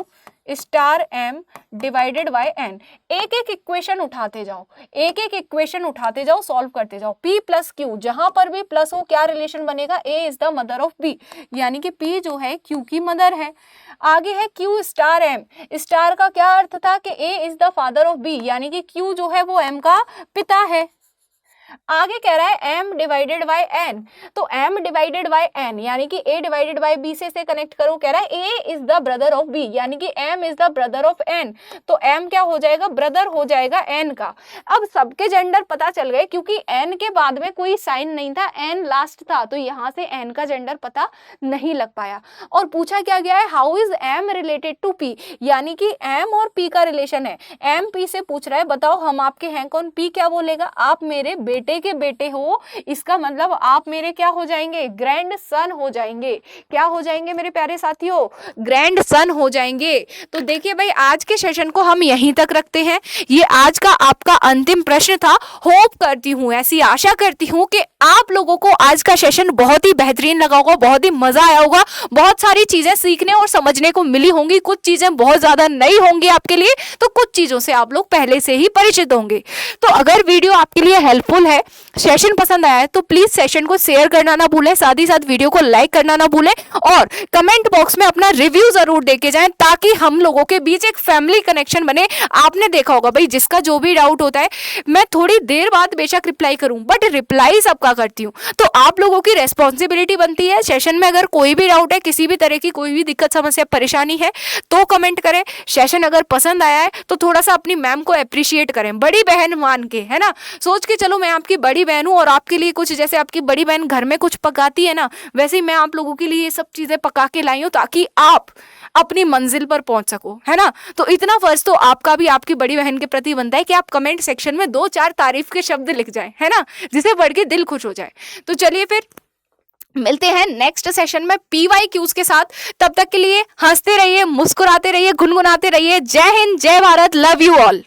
star M divided by N. एक एक इक्वेशन उठाते जाओ, एक एक इक्वेशन उठाते जाओ, सॉल्व करते जाओ। P प्लस क्यू, जहां पर भी प्लस हो क्या रिलेशन बनेगा, A is the mother of B, यानी कि P जो है Q की मदर है। आगे है Q स्टार M, स्टार का क्या अर्थ था कि A is the father of B, यानी कि Q जो है वो M का पिता है। आगे कह रहा है m डिवाइडेड बाय n, तो m डिवाइडेड बाय n यानी कि a डिवाइडेड बाय b से कनेक्ट करो। कह रहा है a is the brother of b, यानी कि m is the brother of n, तो m क्या हो जाएगा, ब्रदर हो जाएगा n का। अब सबके जेंडर पता चल गए, क्योंकि n के बाद में कोई साइन नहीं था, n लास्ट था, तो यहाँ से n का जेंडर पता नहीं लग पाया। और पूछा क्या गया है, how is m related to p, यानी कि m और p का रिलेशन है। m p से पूछ रहा है बताओ हम आपके हैं कौन, p क्या बोलेगा, आप मेरे बेटे बेटे के बेटे हो, इसका मतलब आप मेरे क्या हो जाएंगे, ग्रैंड सन हो जाएंगे। क्या हो जाएंगे मेरे प्यारे साथियों, ग्रैंड सन हो जाएंगे। तो देखिए भाई, आज के सेशन को हम यहीं तक रखते हैं। ये आज का आपका अंतिम प्रश्न था। होप करती हूँ, ऐसी आशा करती हूँ कि आप लोगों को आज का सेशन बहुत ही बेहतरीन लगा होगा, बहुत ही मजा आया होगा, बहुत सारी चीजें सीखने और समझने को मिली होंगी। कुछ चीजें बहुत ज्यादा नई होंगी आपके लिए, तो कुछ चीजों से आप लोग पहले से ही परिचित होंगे। तो अगर वीडियो आपके लिए हेल्पफुल है, सेशन पसंद आया है, तो प्लीज सेशन को शेयर करना ना भूलें, साथ ही साथ वीडियो को लाइक करना ना भूलें और कमेंट बॉक्स में अपना रिव्यू जरूर देके जाएं, ताकि हम लोगों के बीच एक फैमिली कनेक्शन बने। आपने देखा होगा भाई, जिसका जो भी डाउट होता है, मैं थोड़ी देर बाद बेशक रिप्लाई करूं, बट रिप्लाई सबका करती हूं। तो आप लोगों की रेस्पॉन्सिबिलिटी बनती है, सेशन में अगर कोई भी डाउट है, किसी भी तरह की कोई भी दिक्कत समस्या परेशानी है, तो कमेंट करें। सेशन अगर पसंद आया है तो थोड़ा सा अपनी मैम को अप्रिशिएट करें, बड़ी बहन मान के, है ना, सोच के चलो मैं आपकी बड़ी बहन हूं और आपके लिए कुछ, जैसे आपकी बड़ी बहन घर में कुछ पकाती है ना, वैसे ही मैं आप लोगों के लिए ये सब चीजें पका के लाई हूं, ताकि आप अपनी मंजिल पर पहुंच सको, है ना। तो इतना फर्ज तो आपका भी आपकी बड़ी बहन के प्रति बनता है कि आप कमेंट सेक्शन में 2-4 तारीफ के शब्द लिख जाएं, है ना, जिसे पढ़ के दिल खुश हो जाए। तो चलिए फिर मिलते हैं नेक्स्ट सेशन में PYQs के साथ। तब तक के लिए हंसते रहिए, मुस्कुराते रहिए, गुनगुनाते रहिए। जय हिंद, जय भारत, लव यू ऑल।